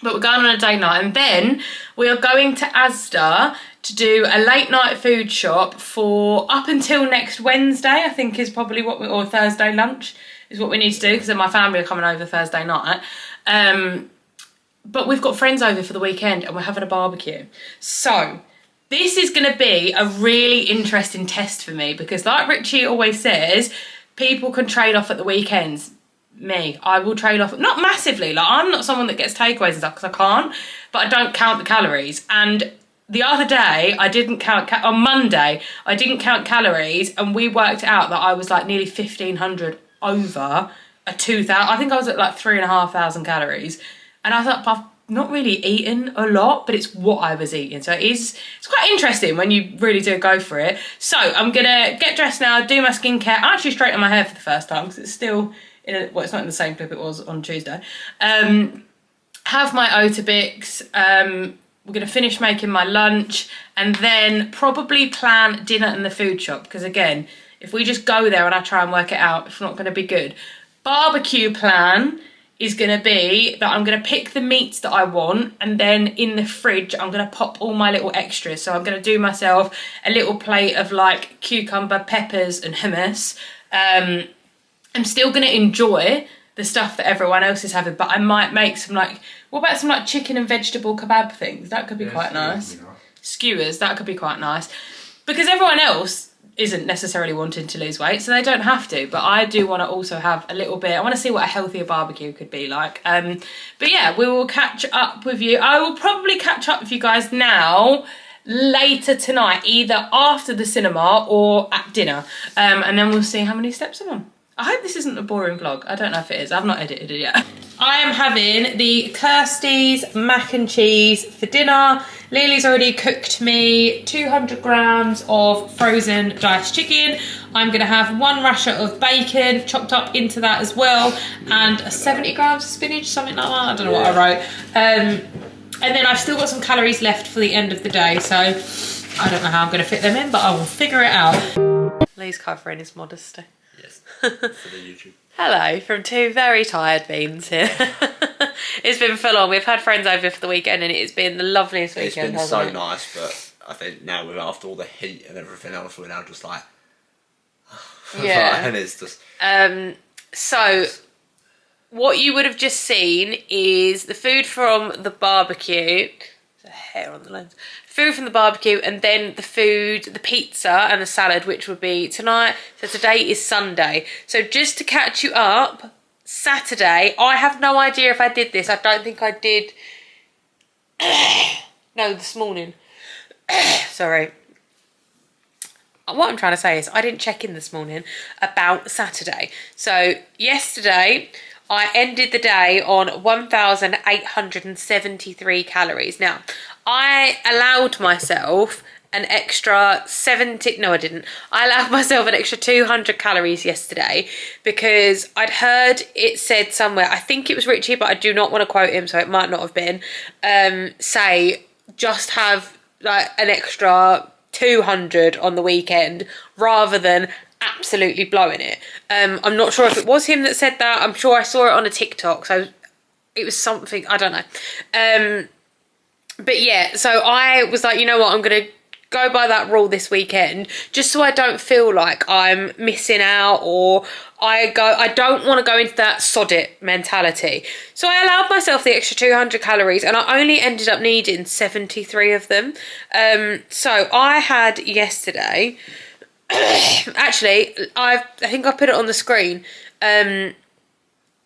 But we're going on a date night, and then we are going to Asda to do a late night food shop for up until next Wednesday, I think is probably what we, or Thursday lunch is what we need to do, because then my family are coming over Thursday night. But we've got friends over for the weekend and we're having a barbecue. So this is going to be a really interesting test for me, because like Richie always says, people can trade off at the weekends. Me, I will trade off, not massively, like I'm not someone that gets takeaways and stuff because I can't, but I don't count the calories. And the other day I didn't count, on Monday I didn't count calories, and we worked out that I was like nearly 1,500 over a 2,000, I think I was at like 3,500 calories, and I thought, I've not really eaten a lot, but it's what I was eating. So it's quite interesting when you really do go for it. So I'm gonna get dressed now, do my skincare, actually straighten my hair for the first time because it's still in a, well, it's not in the same clip it was on Tuesday. Have my Otabix. We're gonna finish making my lunch and then probably plan dinner in the food shop, because again, if we just go there and I try and work it out, it's not gonna be good. Barbecue plan is going to be that I'm going to pick the meats that I want, and then in the fridge I'm going to pop all my little extras. So I'm going to do myself a little plate of like cucumber, peppers and hummus. I'm still going to enjoy the stuff that everyone else is having, but I might make some like, what about some like chicken and vegetable kebab things? That could be quite nice. Skewers, that could be quite nice. Because everyone else isn't necessarily wanting to lose weight, so they don't have to, but I do want to also have a little bit, I want to see what a healthier barbecue could be like. But yeah, we will catch up with you. I will probably catch up with you guys now later tonight, either after the cinema or at dinner, and then we'll see how many steps I'm on. I hope this isn't a boring vlog. I don't know if it is. I've not edited it yet. I am having the Kirsty's mac and cheese for dinner. Lily's already cooked me 200 grams of frozen diced chicken. I'm gonna have one rasher of bacon chopped up into that as well, and 70 grams of spinach, something like that. I don't know what I wrote. And then I've still got some calories left for the end of the day, so I don't know how I'm gonna fit them in, but I will figure it out. Lee's covering his modesty. Yes, for the YouTube. Hello from two very tired beans here. It's been full on. We've had friends over for the weekend and it's been the loveliest weekend. It's been so nice, but I think now after all the heat and everything else, we're now just like, yeah. And it's just. So what you would have just seen is the food from the barbecue. There's a hair on the lens. Food from the barbecue, and then the food, the pizza and the salad, which would be tonight. So today is Sunday. So just to catch you up, Saturday, I have no idea if I did this. I don't think I did. No, this morning. Sorry. What I'm trying to say is I didn't check in this morning about Saturday. So yesterday I ended the day on 1,873 calories. Now, I allowed myself an extra 70, no I didn't, I allowed myself an extra 200 calories yesterday because I'd heard it said somewhere, I think it was Richie, but I do not want to quote him, so it might not have been, say just have like an extra 200 on the weekend rather than absolutely blowing it. I'm not sure if it was him that said that. I'm sure I saw it on a TikTok, so it was something, I don't know. But yeah, so I was like, you know what, I'm gonna go by that rule this weekend just so I don't feel like I'm missing out, or I don't want to go into that sod it mentality. So I allowed myself the extra 200 calories and I only ended up needing 73 of them. So I had yesterday, actually, I think I put it on the screen.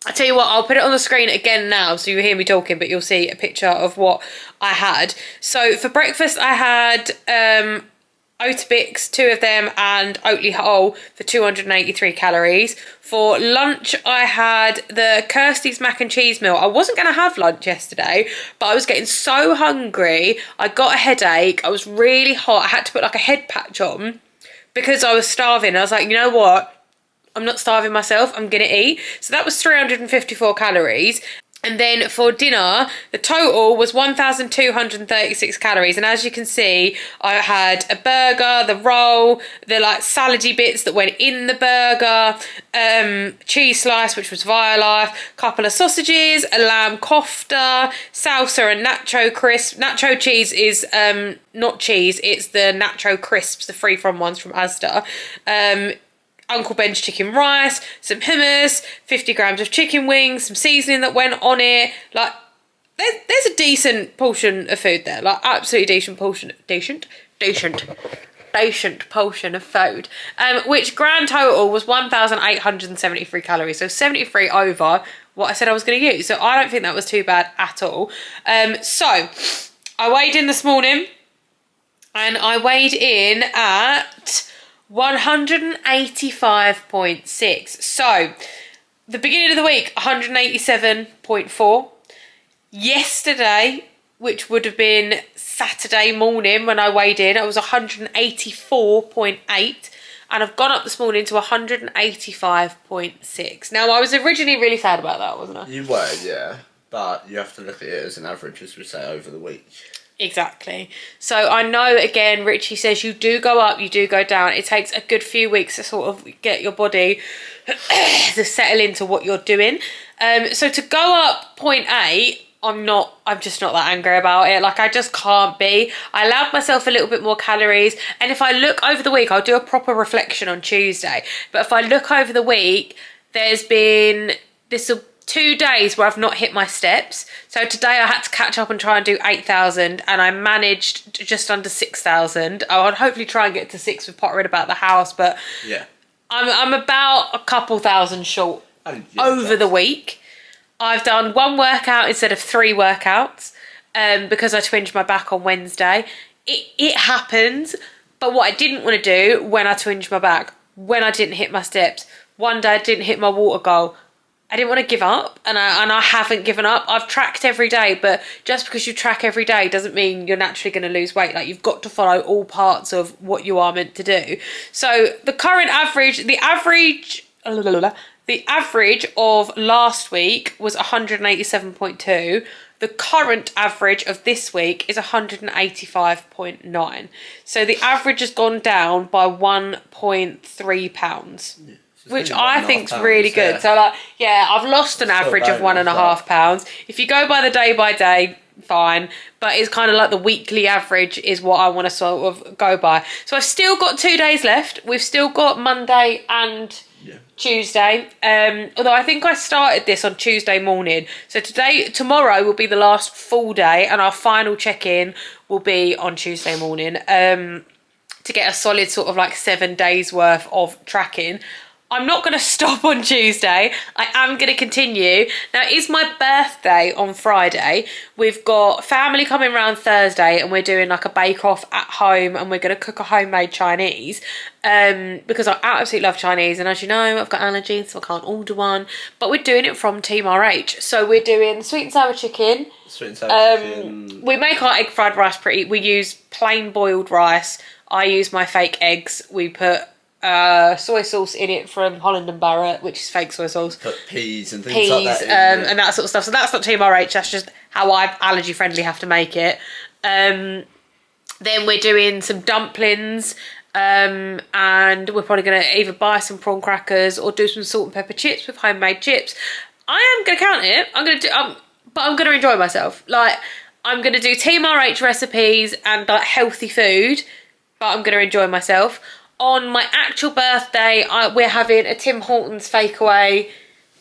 I tell you what, I'll put it on the screen again now so you hear me talking, but you'll see a picture of what I had. So for breakfast I had Oatabix, 2 of them, and Oatly Whole for 283 calories. For lunch I had the Kirsty's mac and cheese meal. I wasn't going to have lunch yesterday, but I was getting so hungry. I got a headache. I was really hot. I had to put like a head patch on because I was starving. I was like, you know what? I'm not starving myself, I'm gonna eat. So that was 354 calories. And then for dinner, the total was 1,236 calories. And as you can see, I had a burger, the roll, the like salady bits that went in the burger, cheese slice, which was Violife, couple of sausages, a lamb kofta, salsa and nacho crisp. Nacho cheese is not cheese, it's the nacho crisps, the free from ones from Asda. Uncle Ben's chicken rice, some hummus, 50 grams of chicken wings, some seasoning that went on it. Like, there's a decent portion of food there. Like, absolutely decent portion of food. Which grand total was 1,873 calories. So 73 over what I said I was going to use. So I don't think that was too bad at all. So I weighed in this morning and I weighed in at 185.6. So the beginning of the week 187.4. Yesterday, which would have been Saturday morning when I weighed in, I was 184.8, and I've gone up this morning to 185.6. Now I was originally really sad about that, wasn't I? You were, yeah, but you have to look at it as an average, as we say, over the week. Exactly. So I know, again, Richie says you do go up, you do go down. It takes a good few weeks to sort of get your body to settle into what you're doing. So to go up 0.8, I'm just not that angry about it. Like, I just can't be. I allowed myself a little bit more calories. And if I look over the week, I'll do a proper reflection on Tuesday. But if I look over the week, there's been this 2 days where I've not hit my steps. So today I had to catch up and try and do 8,000, and I managed just under 6,000. I would hopefully try and get to 6 with pottering about the house, but yeah, I'm about a couple thousand short over the week. I've done 1 workout instead of 3 workouts because I twinged my back on Wednesday. It happens, but what I didn't want to do when I twinged my back, when I didn't hit my steps, one day I didn't hit my water goal, I didn't want to give up, and I haven't given up. I've tracked every day, but just because you track every day doesn't mean you're naturally going to lose weight. Like, you've got to follow all parts of what you are meant to do. So the current average, the average of last week was 187.2. The current average of this week is 185.9. So the average has gone down by 1.3 pounds. Yeah. Which I think's really good. Yeah. So, like, yeah, I've lost an average of 1.5 pounds. If you go by the day by day, fine. But it's kind of like the weekly average is what I want to sort of go by. So I've still got 2 days left. We've still got Monday and Tuesday. Although I think I started this on Tuesday morning. So tomorrow will be the last full day, and our final check-in will be on Tuesday morning. To get a solid sort of like 7 days worth of tracking. I'm not going to stop on Tuesday. I am going to continue. Now, it is my birthday on Friday. We've got family coming round Thursday and we're doing like a bake-off at home and we're going to cook a homemade Chinese because I absolutely love Chinese. And as you know, I've got allergies, so I can't order one. But we're doing it from Team RH. So we're doing sweet and sour chicken. Sweet and sour chicken. We make our egg fried rice pretty. We use plain boiled rice. I use my fake eggs. We put soy sauce in it from Holland and Barrett, which is fake soy sauce. Put peas and things like that in, and that sort of stuff. So that's not Team RH, that's just how I allergy friendly have to make it. Then we're doing some dumplings, and we're probably going to either buy some prawn crackers or do some salt and pepper chips with homemade chips. I am going to count it. But I'm going to enjoy myself. Like, I'm going to do Team RH recipes and like healthy food, but I'm going to enjoy myself. On my actual birthday, we're having a Tim Hortons Fakeaway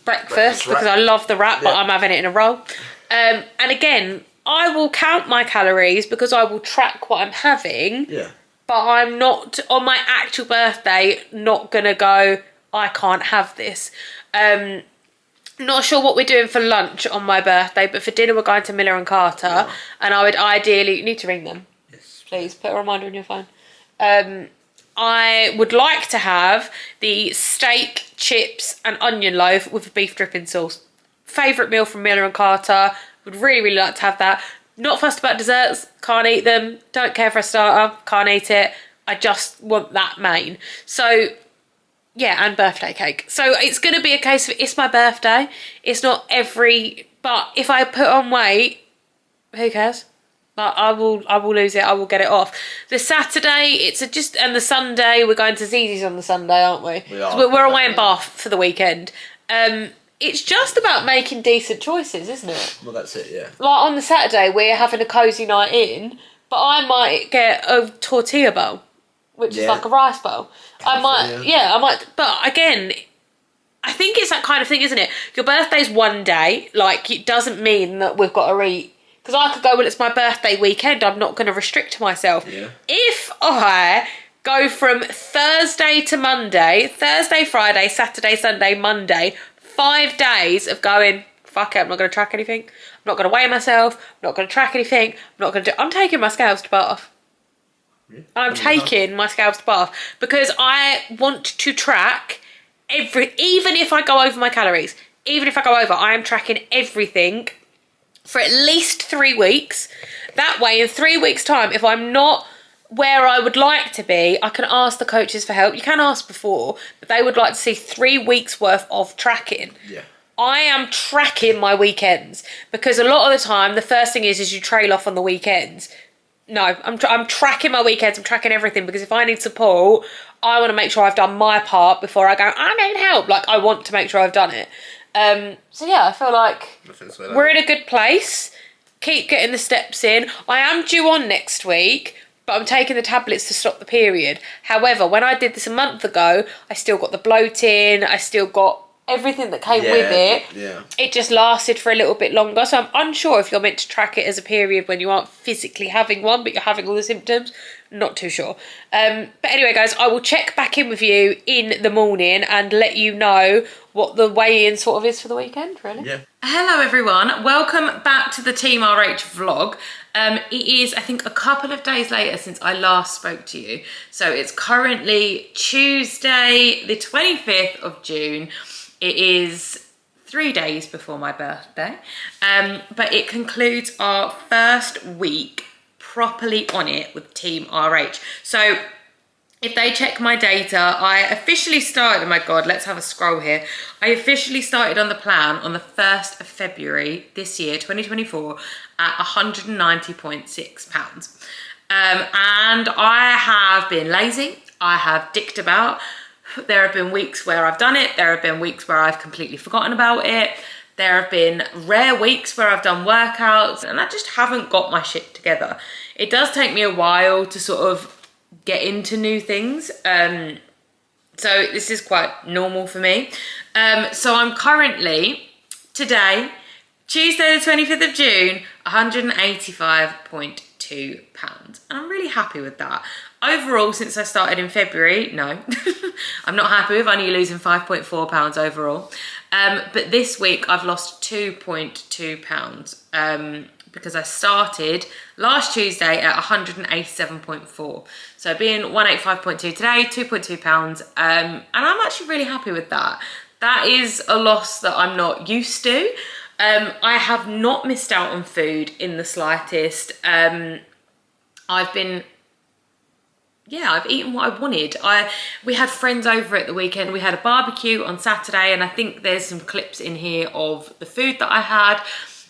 breakfast because I love the wrap, but I'm having it in a roll. And again, I will count my calories because I will track what I'm having. Yeah. But I'm not, on my actual birthday, not going to go, I can't have this. Not sure what we're doing for lunch on my birthday, but for dinner we're going to Miller and Carter. Yeah. And I would ideally, you need to ring them. Yes. Please, put a reminder on your phone. I would like to have the steak, chips and onion loaf with a beef dripping sauce. Favourite meal from Miller and Carter. Would really, really like to have that. Not fussed about desserts. Can't eat them. Don't care for a starter. Can't eat it. I just want that main. So, yeah, and birthday cake. So it's going to be a case of it's my birthday. It's not but if I put on weight, who cares? But I will lose it. I will get it off. The Saturday, and the Sunday, we're going to Zizi's on the Sunday, aren't we? We are. So we're away in Bath for the weekend. It's just about making decent choices, isn't it? Well, that's it, yeah. Like on the Saturday, we're having a cosy night in, but I might get a tortilla bowl, which is like a rice bowl. I might. But again, I think it's that kind of thing, isn't it? Your birthday's one day. Like, it doesn't mean that we've got to eat. Because I could go, well, it's my birthday weekend. I'm not going to restrict myself. Yeah. If I go from Thursday to Monday, Thursday, Friday, Saturday, Sunday, Monday, 5 days of going, fuck it, I'm not going to track anything. I'm not going to weigh myself. I'm not going to track anything. I'm taking my scales to Bath. Yeah. I'm taking my scales to Bath because I want to track even if I go over my calories, even if I go over, I am tracking everything for at least 3 weeks. That way, in 3 weeks' time, if I'm not where I would like to be, I can ask the coaches for help. You can ask before, but they would like to see 3 weeks worth of tracking. Yeah. I am tracking my weekends because a lot of the time, the first thing is you trail off on the weekends. No, I'm tracking my weekends. I'm tracking everything because if I need support, I want to make sure I've done my part before I go, I need help. Like, I want to make sure I've done it. So yeah, I feel like we're in a good place. Keep getting the steps in. I am due on next week, but I'm taking the tablets to stop the period. However, when I did this a month ago, I still got the bloating. I still got everything that came with it. Yeah. It just lasted for a little bit longer. So I'm unsure if you're meant to track it as a period when you aren't physically having one, but you're having all the symptoms. Not too sure. But anyway, guys, I will check back in with you in the morning and let you know what the weigh-in sort of is for the weekend, really. Yeah. Hello, everyone. Welcome back to the Team RH vlog. It is, I think, a couple of days later since I last spoke to you. So it's currently Tuesday, the 25th of June. It is 3 days before my birthday, but it concludes our first week properly on it with Team RH. So if they check my data, I officially started, oh my God, let's have a scroll here. I officially started on the plan on the 1st of February this year, 2024, at 190.6 pounds. And I have been lazy. I have dicked about. There have been weeks where I've done it. There have been weeks where I've completely forgotten about it. There have been rare weeks where I've done workouts and I just haven't got my shit together. It does take me a while to sort of get into new things. So this is quite normal for me. So I'm currently, today, Tuesday the 25th of June, 185.2 pounds. And I'm really happy with that. Overall, since I started in February, no, I'm not happy with only losing 5.4 pounds overall. But this week I've lost 2.2 pounds because I started last Tuesday at 187.4. So being 185.2 today, 2.2 pounds. And I'm actually really happy with that. That is a loss that I'm not used to. I have not missed out on food in the slightest. I've eaten what I wanted. We had friends over at the weekend. We had a barbecue on Saturday, and I think there's some clips in here of the food that I had.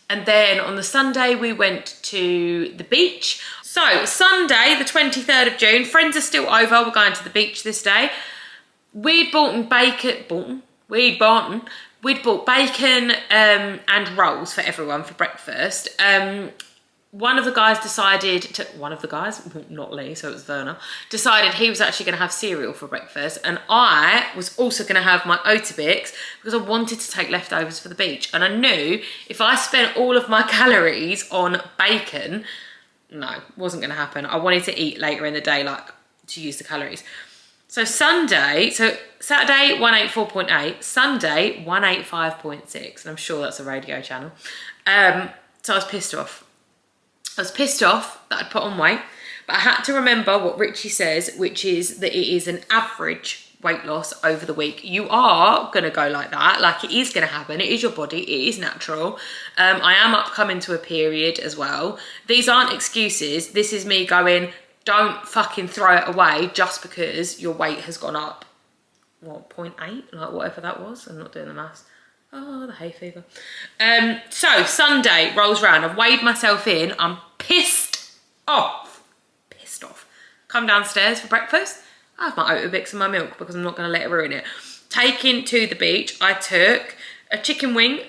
And then on the Sunday, we went to the beach. So Sunday, the 23rd of June, friends are still over. We're going to the beach this day. We'd bought bacon and rolls for everyone for breakfast. One of the guys not Lee, so it was Werner, decided he was actually going to have cereal for breakfast, and I was also going to have my Oatabix because I wanted to take leftovers for the beach. And I knew if I spent all of my calories on bacon, no, it wasn't going to happen. I wanted to eat later in the day, like to use the calories. So Saturday, 184.8, Sunday, 185.6, and I'm sure that's a radio channel. So I was pissed off. That I'd put on weight, but I had to remember what Richie says, which is that it is an average weight loss over the week. You are gonna go like that, like it is gonna happen. It is your body, it is natural. I am upcoming to a period as well. These aren't excuses. This is me going, don't fucking throw it away just because your weight has gone up, what, 0.8, like whatever that was. I'm not doing the maths. Oh, the hay fever. So Sunday rolls round. I've weighed myself in. I'm pissed off. Come downstairs for breakfast. I have my Oatabix and my milk because I'm not going to let it ruin it. Taken to the beach, I took a chicken wing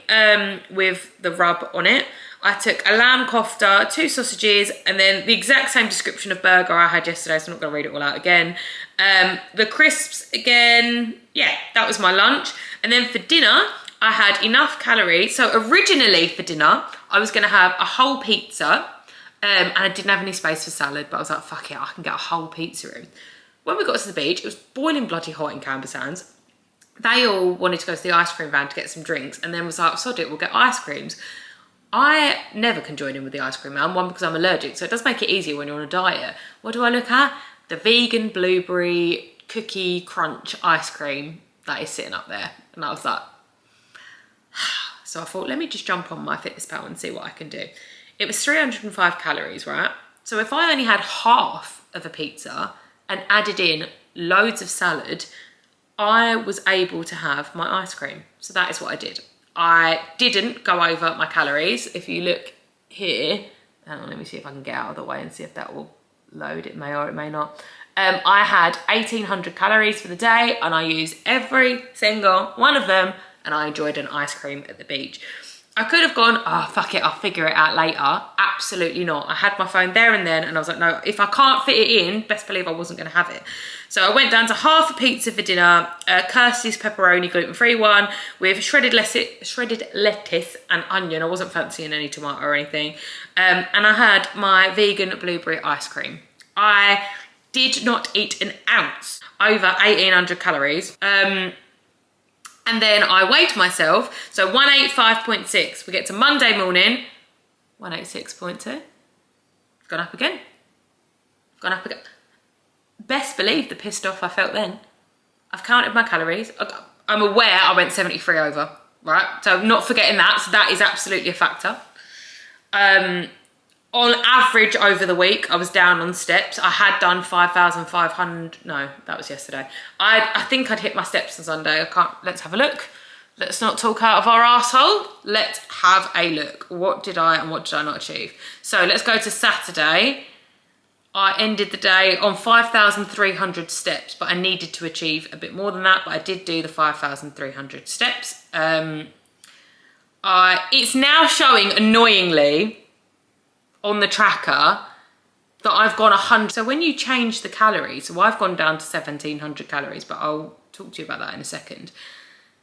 with the rub on it. I took a lamb kofta, 2 sausages, and then the exact same description of burger I had yesterday, so I'm not going to read it all out again. The crisps again. Yeah, that was my lunch. And then for dinner, I had enough calories. So originally for dinner, I was going to have a whole pizza, and I didn't have any space for salad, but I was like, fuck it, I can get a whole pizza in. When we got to the beach, it was boiling bloody hot in Canberra Sands. They all wanted to go to the ice cream van to get some drinks, and then was like, sod it, we'll get ice creams. I never can join in with the ice cream man, one because I'm allergic, so it does make it easier when you're on a diet. What do I look at? The vegan blueberry cookie crunch ice cream that is sitting up there. And I was like, so I thought, let me just jump on MyFitnessPal and see what I can do. It was 305 calories, right? So if I only had half of a pizza and added in loads of salad, I was able to have my ice cream. So that is what I did. I didn't go over my calories. If you look here, hang on, let me see if I can get out of the way and see if that will load. It may or it may not. I had 1,800 calories for the day, and I used every single one of them, and I enjoyed an ice cream at the beach. I could have gone, oh, fuck it, I'll figure it out later. Absolutely not. I had my phone there and then, and I was like, no, if I can't fit it in, best believe I wasn't going to have it. So I went down to half a pizza for dinner, Kirsty's pepperoni gluten-free one with shredded lettuce and onion. I wasn't fancying any tomato or anything. And I had my vegan blueberry ice cream. I did not eat an ounce over 1,800 calories. And then I weighed myself, so 185.6. We get to Monday morning, 186.2. Gone up again. Best believe the pissed off I felt then. I've counted my calories. I'm aware I went 73 over, right? So I'm not forgetting that, so that is absolutely a factor. On average over the week, I was down on steps. I had done 5,500, no, that was yesterday. I think I'd hit my steps on Sunday. Let's have a look. Let's not talk out of our arsehole. Let's have a look. What did I and what did I not achieve? So let's go to Saturday. I ended the day on 5,300 steps, but I needed to achieve a bit more than that, but I did do the 5,300 steps. It's now showing, annoyingly, on the tracker that I've gone 100. So when you change the calories, so I've gone down to 1,700 calories, but I'll talk to you about that in a second.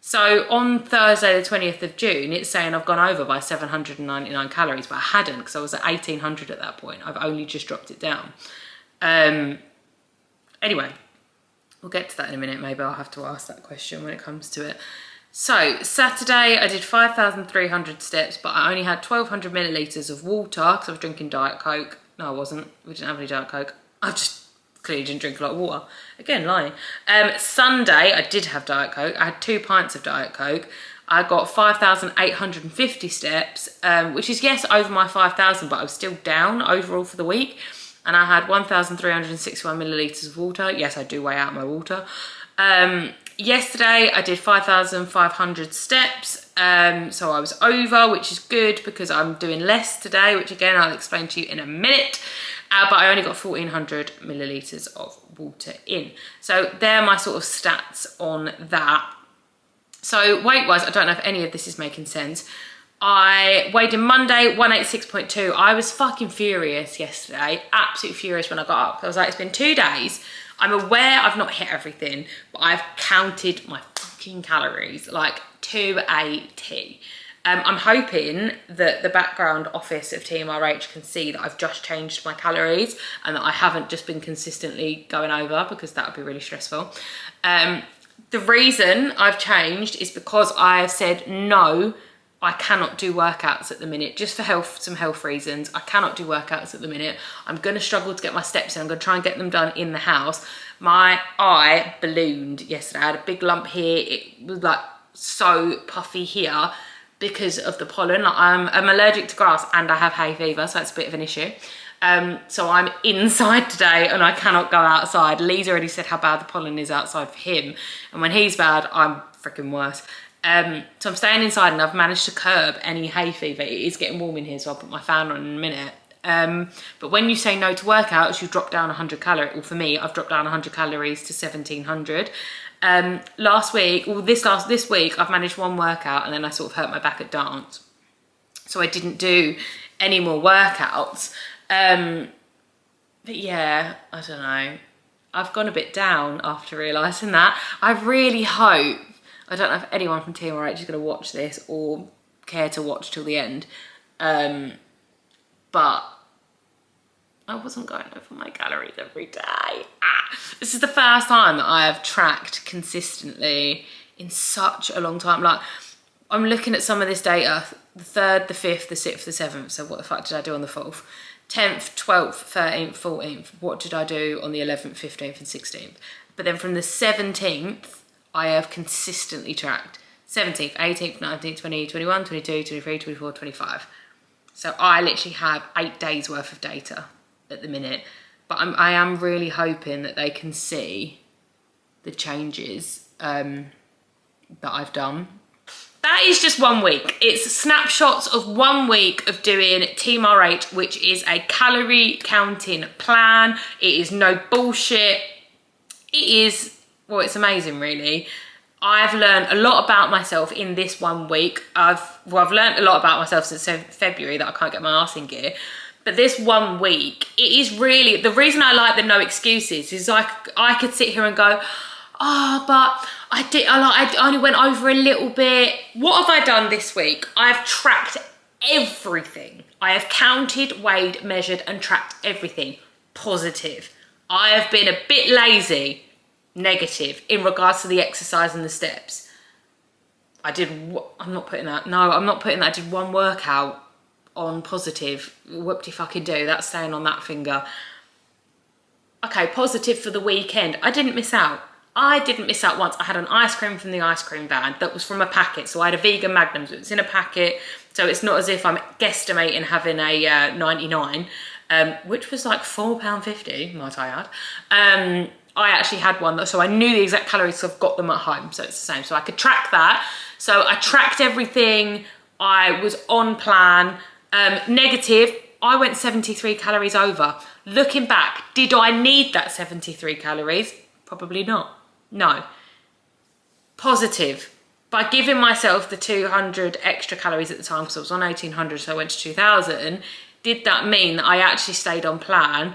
So on Thursday, the 20th of June, it's saying I've gone over by 799 calories, but I hadn't because I was at 1,800 at that point. I've only just dropped it down. Anyway, we'll get to that in a minute. Maybe I'll have to ask that question when it comes to it. So Saturday I did 5,300 steps, but I only had 1,200 millilitres of water because I was drinking Diet Coke. No, I wasn't. We didn't have any Diet Coke. I just clearly didn't drink a lot of water. Again, lying. Sunday I did have Diet Coke. I had 2 pints of Diet Coke. I got 5,850 steps, which is, yes, over my 5,000, but I was still down overall for the week. And I had 1,361 millilitres of water. Yes, I do weigh out my water. Yesterday I did 5,500 steps, so I was over, which is good because I'm doing less today, which again I'll explain to you in a minute, but I only got 1,400 millilitres of water in. So they're my sort of stats on that. So weight wise, I don't know if any of this is making sense. I weighed in Monday, 186.2. I was fucking furious yesterday, absolutely furious when I got up. I was like, it's been 2 days. I'm aware I've not hit everything, but I've counted my fucking calories, like to a T. I'm hoping that the background office of TMRH can see that I've just changed my calories and that I haven't just been consistently going over, because that would be really stressful. The reason I've changed is because I've said no, I cannot do workouts at the minute, just for some health reasons. I cannot do workouts at the minute. I'm going to struggle to get my steps in. I'm going to try and get them done in the house. My eye ballooned yesterday. I had a big lump here. It was like so puffy here because of the pollen. Like, I'm allergic to grass and I have hay fever, so that's a bit of an issue. So I'm inside today and I cannot go outside. Lee's already said how bad the pollen is outside for him. And when he's bad, I'm freaking worse. So I'm staying inside and I've managed to curb any hay fever. It is getting warm in here, so I'll put my fan on in a minute. But when you say no to workouts, you drop down 100 calories. Well, for me, I've dropped down 100 calories to 1,700. This week, I've managed one workout and then I sort of hurt my back at dance. So I didn't do any more workouts. But yeah, I don't know. I've gone a bit down after realising that. I really hope, I don't know if anyone from TMRH is going to watch this or care to watch till the end, but I wasn't going over my calories every day. This is the first time that I have tracked consistently in such a long time. Like, I'm looking at some of this data, the 3rd, the 5th, the 6th, the 7th, so what the fuck did I do on the 4th? 10th, 12th, 13th, 14th, what did I do on the 11th, 15th and 16th? But then from the 17th, I have consistently tracked 17th, 18th, 19th, 20, 21, 22, 23, 24, 25. So I literally have 8 days worth of data at the minute. But I am really hoping that they can see the changes that I've done. That is just 1 week. It's snapshots of 1 week of doing TMRH, which is a calorie counting plan. It is no bullshit. It is, well, it's amazing, really. I've learned a lot about myself in this 1 week. I've learned a lot about myself since February that I can't get my arse in gear. But this 1 week, it is really, the reason I like the no excuses is I could sit here and go, oh, but I only went over a little bit. What have I done this week? I've tracked everything. I have counted, weighed, measured and tracked everything. Positive. I have been a bit lazy. Negative in regards to the exercise and the steps. I'm not putting that. I did 1 workout on positive. Whoop-de-fucking-do. That's staying on that finger. Okay, positive for the weekend. I didn't miss out. Once. I had an ice cream from the ice cream van that was from a packet. So I had a vegan Magnum. So it's in a packet. So it's not as if I'm guesstimating having a 99, which was like £4.50, might I add. I actually had one, so I knew the exact calories, so I've got them at home, so it's the same. So I could track that. So I tracked everything. I was on plan. Negative, I went 73 calories over. Looking back, did I need that 73 calories? Probably not. No. Positive, by giving myself the 200 extra calories at the time, because I was on 1,800, so I went to 2,000, did that mean that I actually stayed on plan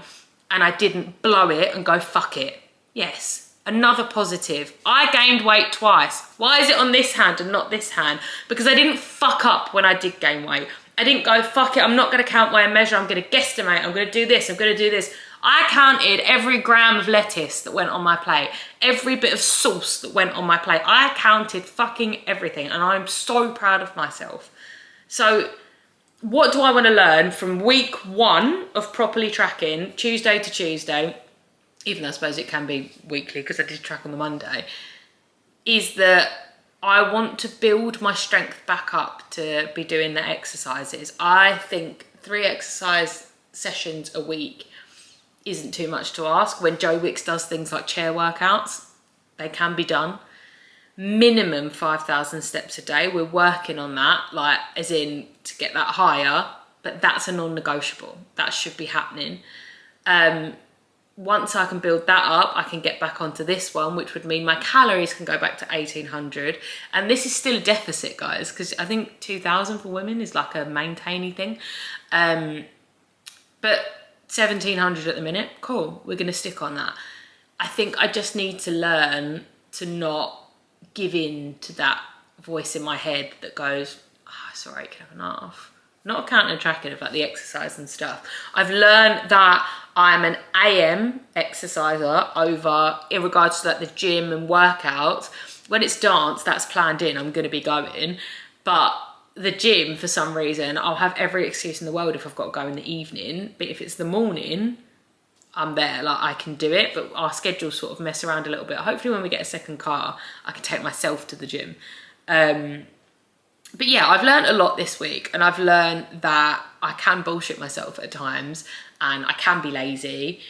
and I didn't blow it and go fuck it? Yes. Another positive. I gained weight twice. Why is it on this hand and not this hand? Because I didn't fuck up when I did gain weight. I didn't go, fuck it, I'm not going to count, weigh and measure, I'm going to guesstimate, I'm going to do this, I'm going to do this. I counted every gram of lettuce that went on my plate, every bit of sauce that went on my plate. I counted fucking everything, and I'm so proud of myself. So what do I want to learn from week 1 of properly tracking, Tuesday to Tuesday, even though I suppose it can be weekly because I did track on the Monday, is that I want to build my strength back up to be doing the exercises. I think 3 exercise sessions a week isn't too much to ask. When Joe Wicks does things like chair workouts, they can be done. Minimum 5,000 steps a day. We're working on that, like as in to get that higher, but that's a non-negotiable. That should be happening. Once I can build that up, I can get back onto this one, which would mean my calories can go back to 1,800. And this is still a deficit, guys, because I think 2,000 for women is like a maintaining thing. But 1,700 at the minute, cool, we're gonna stick on that. I think I just need to learn to not give in to that voice in my head that goes, oh, it's all right, you can have an half. Not counting and tracking of like the exercise and stuff. I've learned that I'm an AM exerciser over in regards to like the gym and workouts. When it's dance, that's planned in, I'm gonna be going. But the gym, for some reason, I'll have every excuse in the world if I've got to go in the evening. But if it's the morning, I'm there, like I can do it, but our schedules sort of mess around a little bit. Hopefully when we get a second car, I can take myself to the gym. But yeah, I've learned a lot this week, and I've learned that I can bullshit myself at times and I can be lazy,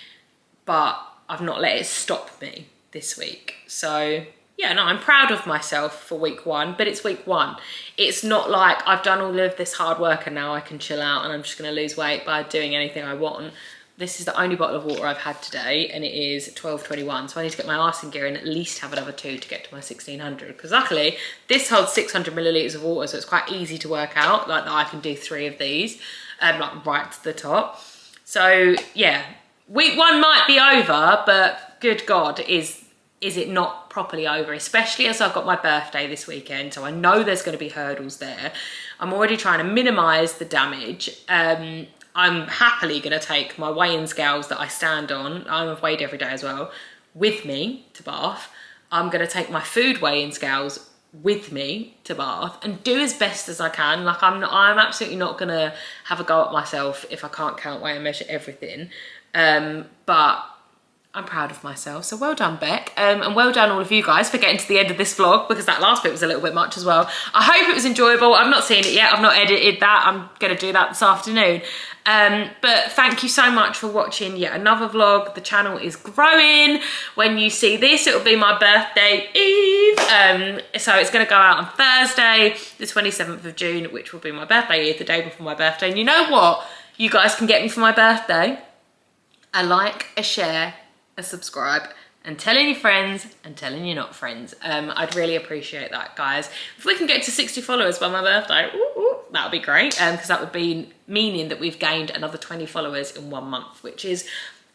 but I've not let it stop me this week. So yeah, no, I'm proud of myself for week 1, but it's week 1. It's not like I've done all of this hard work and now I can chill out and I'm just gonna lose weight by doing anything I want. This is the only bottle of water I've had today, and it is 12:21. So I need to get my arse in gear and at least have another 2 to get to my 1,600. Because luckily, this holds 600 millilitres of water, so it's quite easy to work out, like that I can do 3 of these, like right to the top. So yeah, week 1 might be over, but good God, is it not properly over, especially as I've got my birthday this weekend. So I know there's going to be hurdles there. I'm already trying to minimise the damage. I'm happily going to take my weighing scales that I stand on, I've weighed every day as well, with me to Bath. I'm going to take my food weighing scales with me to Bath and do as best as I can. Like I'm absolutely not going to have a go at myself if I can't count, weigh and measure everything. But I'm proud of myself, so well done, Beck. And well done all of you guys for getting to the end of this vlog, because that last bit was a little bit much as well. I hope it was enjoyable. I've not seen it yet, I've not edited that. I'm gonna do that this afternoon. But thank you so much for watching yet another vlog. The channel is growing. When you see this, it'll be my birthday eve. So it's gonna go out on Thursday, the 27th of June, which will be my birthday eve, the day before my birthday. And you know what you guys can get me for my birthday? A like, a share, a subscribe, and telling your friends and telling your not friends. I'd really appreciate that, guys. If we can get to 60 followers by my birthday, that would be great, because that would be meaning that we've gained another 20 followers in 1 month, which is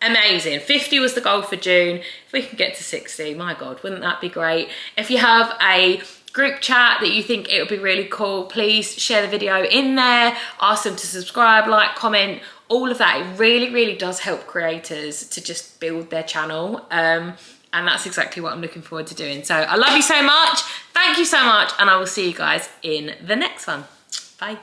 amazing. 50 was the goal for June. If we can get to 60, my God, wouldn't that be great? If you have a group chat that you think it would be really cool, please share the video in there, ask them to subscribe, like, comment, all of that. It really, really does help creators to just build their channel. And that's exactly what I'm looking forward to doing. So I love you so much. Thank you so much. And I will see you guys in the next one. Bye.